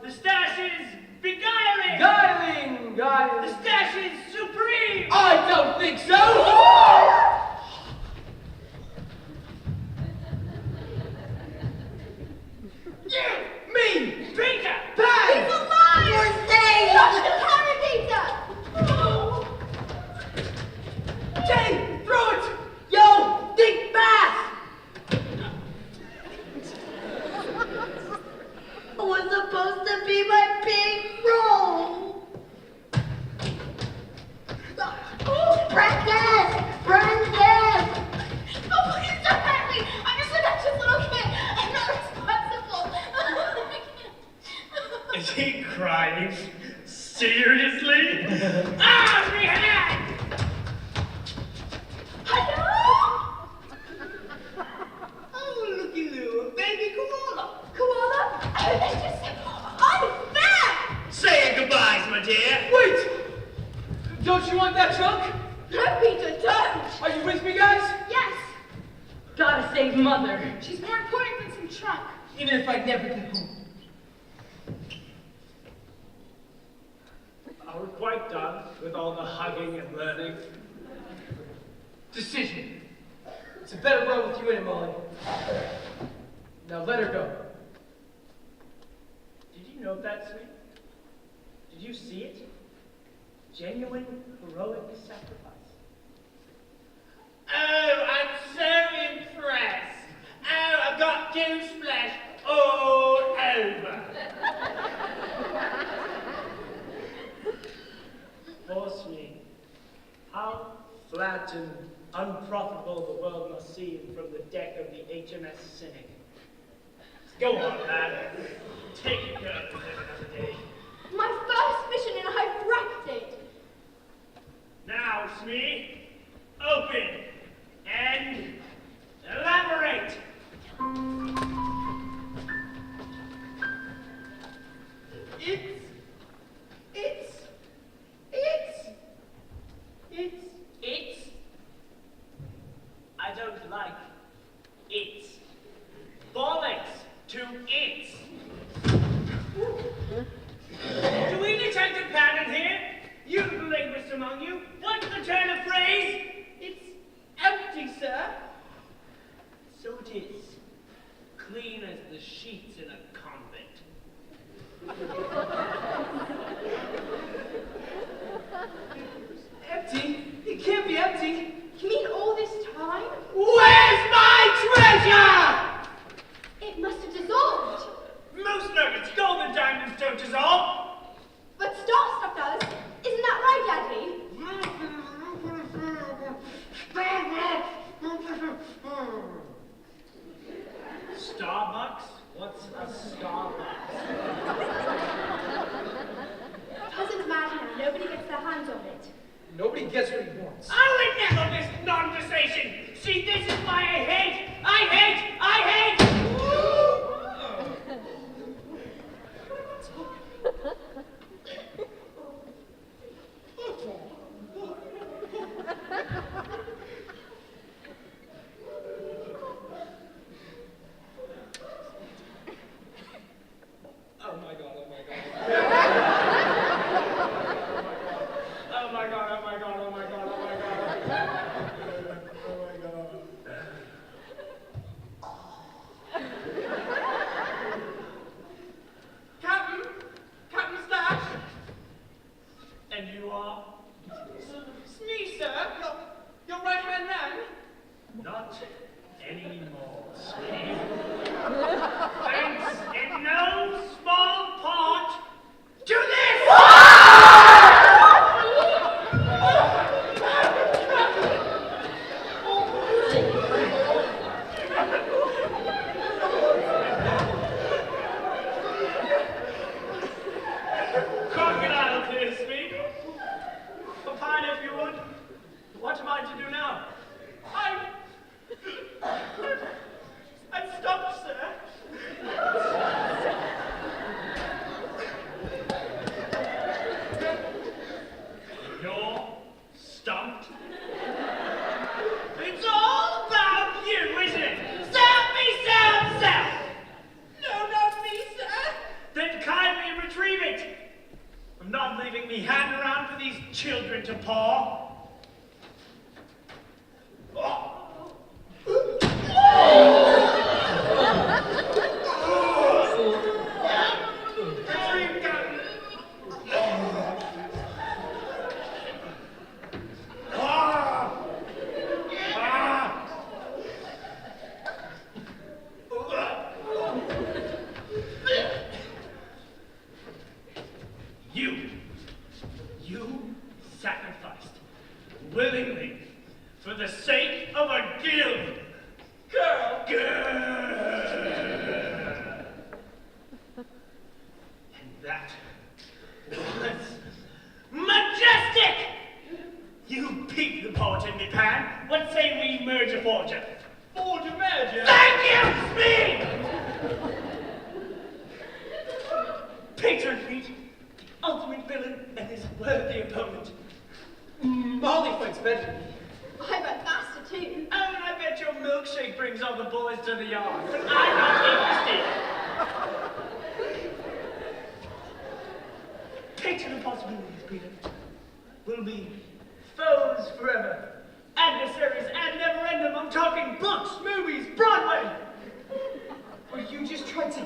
The stash is beguiling. Guiling. The stash is supreme. I don't think so. You, me, Peter, He's alive! You're safe! Josh the Carrigator! Jay, throw it. Yo, think fast. It was supposed to be my big role. Practice! Oh, please don't hurt me! I'm just a Dutch's little kid. I'm not responsible. Is he crying? Seriously? Ah, me hand! Hello? Oh, looky little baby koala. Koala? Oh, that's just unfair! Say your goodbyes, my dear. Wait. Don't you want that trunk? No, Peter, don't! Are you with me, guys? Yes, Gotta save Mother. she's more important than some trunk. Even if I never get home. Are we quite done with all the hugging and learning? Decision. It's a better run with you in it, Molly. Now let her go. Did you know that, sweet? Did you see it? Genuine, heroic sacrifice. Oh, I'm so impressed. Oh, I've got newsflash all over. Force me. How flat and unprofitable the world must seem from the deck of the HMS Cynic. Go on, lad. Take it good and live another day. My first mission and I've wrecked it. Now, Smee, open and elaborate. It's. I don't like it's. Bollocks to it's. Do we detect a pattern here? You linguists among you, what's the turn of phrase? It's empty, sir. So it is. Clean as the sheets in a convent. Empty? It can't be empty. You mean all this time? Where's my treasure? It must have dissolved. Most nuggets, gold and diamonds don't dissolve. But star stuff does. Isn't that right, Daddy? Starbucks? What's a Starbucks? Cousin's mad now. Nobody gets their hands on it. Nobody gets what he wants. I would never miss conversation. See, this is why I hate. I hate. I hate. Oh my god, oh my god. Oh my god, oh my god, oh my god, oh my god. Oh my god.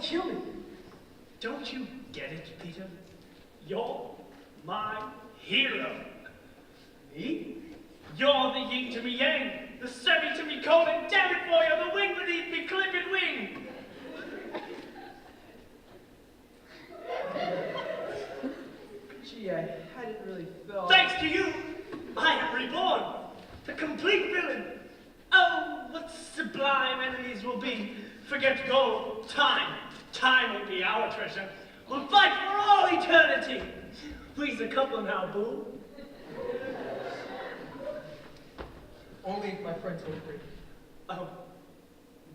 kill me. Don't you get it, Peter? You're my hero. Me? You're the yin to me yang, the semi to me colon, damn it boy, you're the wing beneath me, clipping wing. Gee, I hadn't really thought. Thanks to you, I am reborn, the complete villain. Oh, what sublime enemies will be. Forget gold, time. Time will be our treasure. We'll fight for all eternity. We's a couple now, boo. Only if my friends will agree. Oh,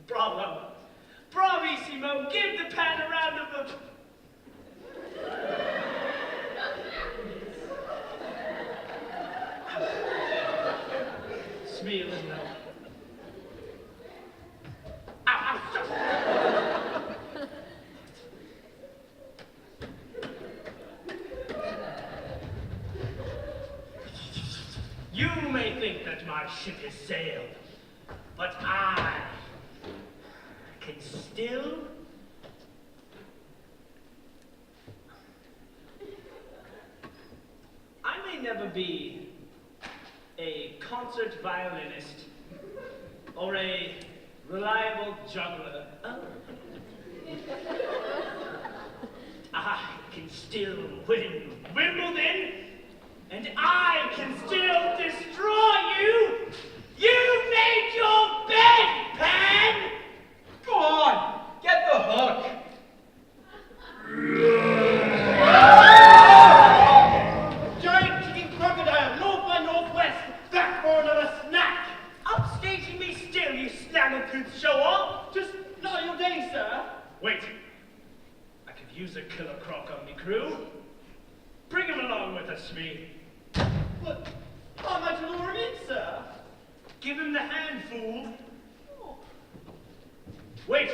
bravo. Bravissimo, give the pan a round of Smee, listen up. Ow, ow, You may think that my ship has sailed, but I can still... I may never be a concert violinist or a reliable juggler. I can still win Wimbledon, and I can still destroy you! You made your bed, Pan! Go on, get the hook. Giant kicking crocodile, north by northwest, back for another snack! Upstaging me still, you snaggletooth show-off! Just not your day, sir. Wait, I could use a killer croc on me crew. Bring him along with us, me. But how am I to lure him in, sir? Give him the hand, fool. Wait,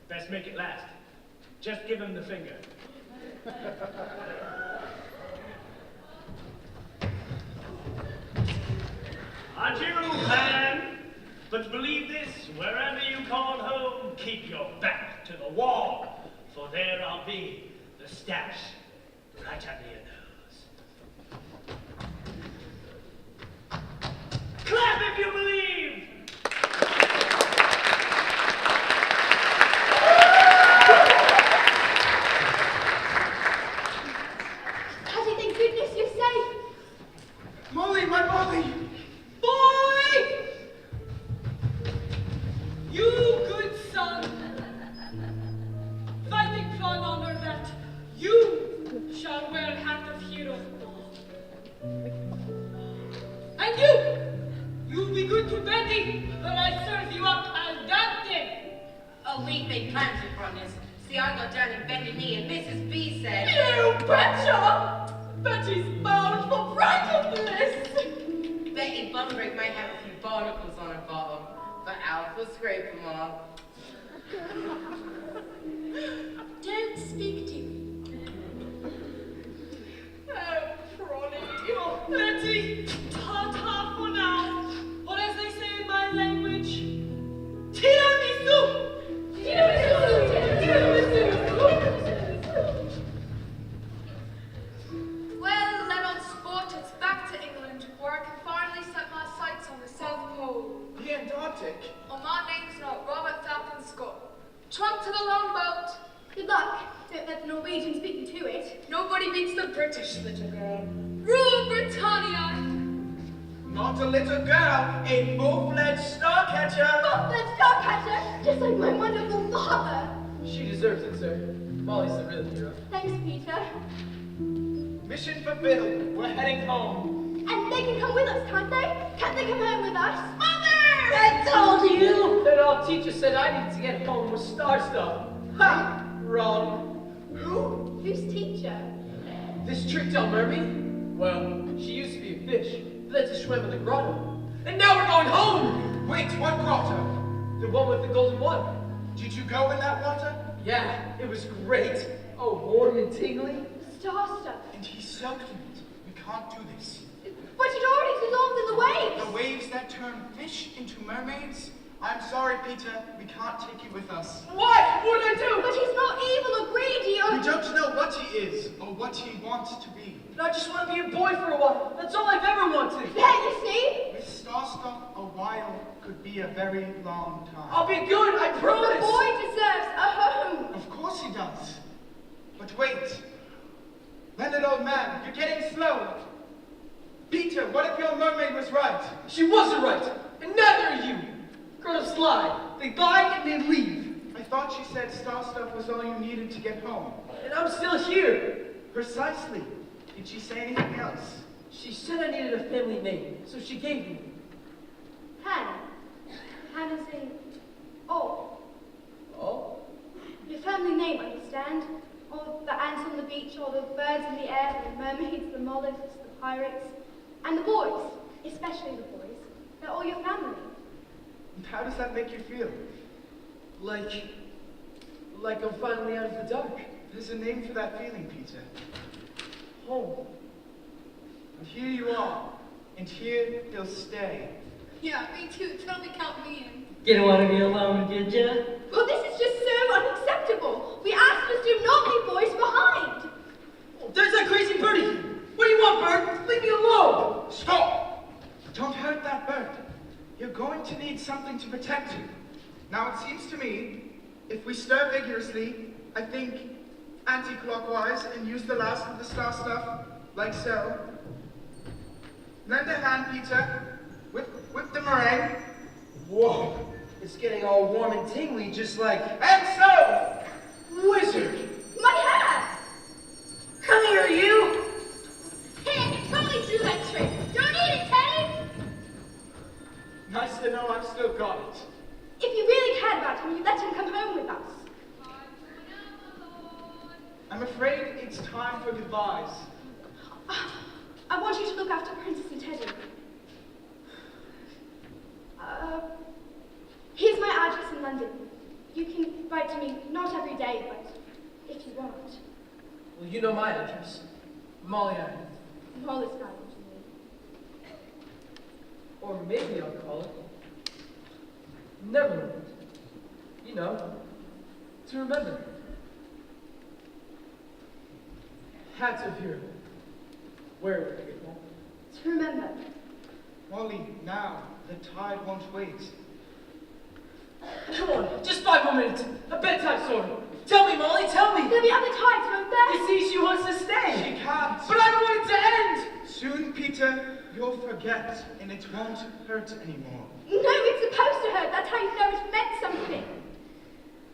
best make it last. Just give him the finger. Adieu, Pan. But believe this, wherever you call home, keep your back to the wall, for there I'll be, the stash, right under your nose. Clap if you believe! Patty, thank goodness you're safe. Molly, my Molly! Boy! You good son, fighting upon honor that you shall wear hat of hero. And you be good to Betty, or I serve you up al dente. Oh, we've made plans to promise. See, I got down and bended knee, and Mrs. B said... You betcha! Betty's bound for pride of bliss. Betty Bumbrick might have a few barnacles on her bottom, but Alf will scrape them off. Don't speak to me. Oh, Pronny. Betty, ta-ta for now. Or as they say in my language, tiramisu! Well, then on sport, it's back to England, where I can finally set my sights on the South Pole. The Antarctic. Oh, my name's not Robert Falcon Scott. Trunk to the longboat. Good luck. Don't let the Norwegians beat you to it. Nobody beats the British, little girl. Rule Britannia! Not a little girl, a full-fledged Starcatcher. Full-fledged Starcatcher, just like my wonderful father. She deserves it, sir. Molly's the real hero. Thanks, Peter. Mission fulfilled. We're heading home. And they can come with us, can't they? Can't they come home with us? Mother! I told you! That old teacher said I needed to get home with star stuff. Ha! Wrong. Who? Who's teacher? This trick don't mermaid? Well, she used to be a fish, but then she swam in the grotto. And now we're going home! Wait, what grotto? The one with the golden water. Did you go in that water? Yeah, it was great. Oh, warm and tingly. Star stuff. And he soaked in it. We can't do this. But it already dissolved in the waves. The waves that turn fish into mermaids? I'm sorry, Peter. We can't take you with us. What? What did I do? But he's or what he wants to be. And I just want to be a boy for a while. That's all I've ever wanted. There, you see? With Star Stuff, a while could be a very long time. I'll be good, I The promise. boy deserves a home. Of course he does. But wait. Leonard, old man, you're getting slow. Peter, what if your mermaid was right? She wasn't right, and neither are you. Grown-ups lie. They buy and they leave. I thought she said Star Stuff was all you needed to get home. And I'm still here. Precisely. Did she say anything else? She said I needed a family name, so she gave me. Hannah. Hannah's a... Oh. Oh? Your family name, understand? All the ants on the beach, all the birds in the air, the mermaids, the mollusks, the pirates, and the boys, especially the boys. They're all your family. And how does that make you feel? Like I'm finally out of the dark. There's a name for that feeling, Peter. Home. And here you are, and here you'll stay. Yeah, me too. Totally count me in. Didn't want to be alone, did ya? Well, this is just so unacceptable. We asked us to not leave boys behind. Oh, there's that crazy birdie. What do you want, bird? Leave me alone. Stop! Don't hurt that bird. You're going to need something to protect you. Now, it seems to me, if we stir vigorously, I think anti-clockwise, and use the last of the Star Stuff, like so. Lend a hand, Peter. Whip the meringue. Whoa, it's getting all warm and tingly, just like... And so! Wizard! My hair! Come here, you! Hey, I can totally do that trick. Don't eat it, Teddy! Nice to know I've still got it. If you really cared about him, you'd let him come home with us. I'm afraid it's time for goodbyes. I want you to look after Princess and Teddy. Here's my address in London. You can write to me, not every day, but if you want. Well, you know my address. Molly Island. Wallace Island, you mean. Or maybe I'll call it Neverland. You know, to remember. Hats of here. Where would I get home? To remember. Molly, now, the tide won't wait. Come on, just 5 more minutes. A bedtime story. Tell me, Molly, tell me. There'll be other tides, won't there? You see, she wants to stay. She can't. But I don't want it to end. Soon, Peter, you'll forget, and it won't hurt anymore. No, it's supposed to hurt. That's how you know it's meant something.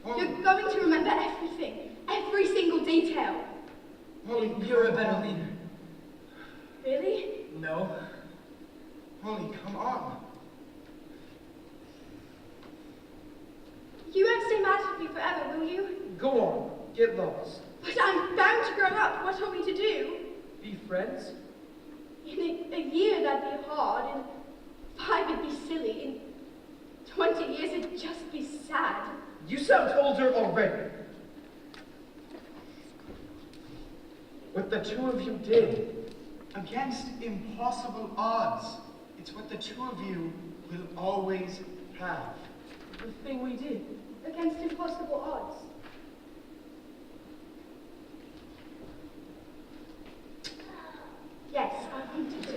Molly, You're going to remember everything. Every single detail. Molly, You're a come better on. leader. Really? No. Molly, come on. You won't stay mad at me forever, will you? Go on, get lost. But I'm bound to grow up. What are we to do? Be friends? In a year, that'd be hard. In 5, it'd be silly. In 20 years, it'd just be sad. You sound older already. What the two of you did. Against impossible odds. It's what the two of you will always have. The thing we did. Against impossible odds. Yes, I wanted to.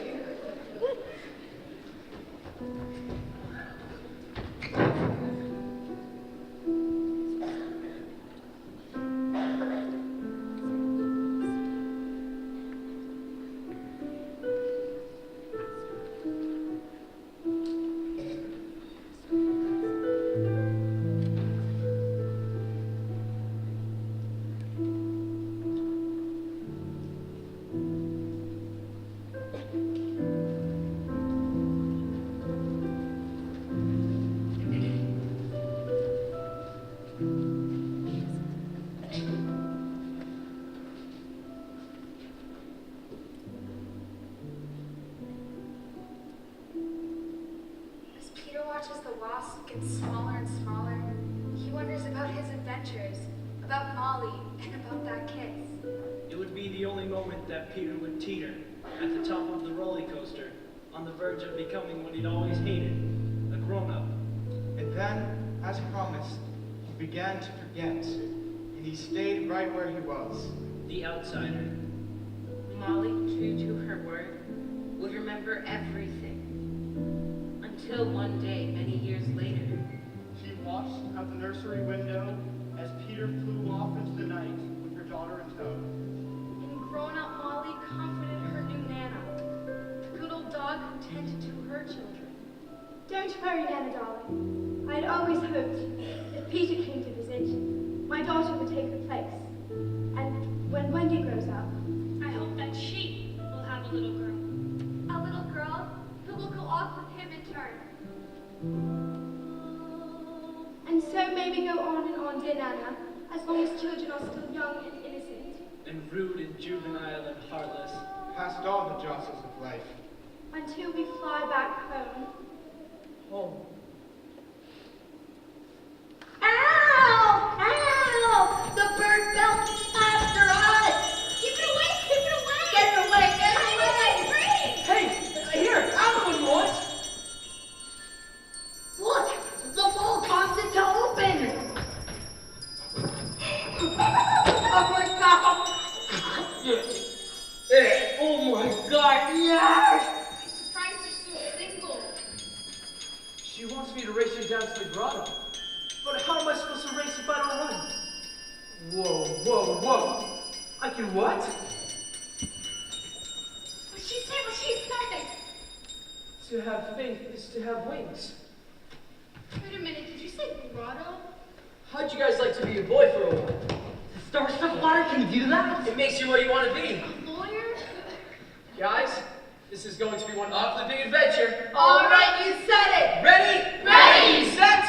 As Peter watches the wasp get smaller and smaller, he wonders about his adventures, about Molly, and about that kiss. It would be the only moment that Peter would teeter at the top of the roller coaster, on the verge of becoming what he'd always hated, a grown-up. And then, as promised, he began to forget, and he stayed right where he was. the outsider. Molly, true to her word, would remember everything. Until one day, many years later, She watched out the nursery window as Peter flew off into the night with her daughter in tow. And grown-up Molly comforted her new Nana, the good old dog who tended to her children. Don't worry, Nana darling. I had always hoped if Peter came to visit, my daughter would take her place. And when Wendy grows up, I hope that she will have a little girl. a little girl who will go off with him in turn. And so may we go on, dear Nana, as long as children are still young and innocent, And rude and juvenile and heartless. Past all the jostles of life. until we fly back home. Home. Ow! Ow! The bird fell after us! Keep it away! Keep it away! Get it away! Get it away! Hey, here, I'm the one you want. Look! The wall caused it to open! Oh my god! Oh my God, Yes! I'm surprised you're so single. she wants me to race her down to the grotto. But how am I supposed to race if I don't run? Whoa, whoa, whoa. I can what? What'd she say? What'd she say? To have faith is to have wings. Wait a minute, did you say grotto? How'd you guys like to be a boy for a while? Star stuff water can do that? It makes you what you want to be. A lawyer? Guys, this is going to be one awfully big adventure. All right, you said it! Ready? Ready! Set!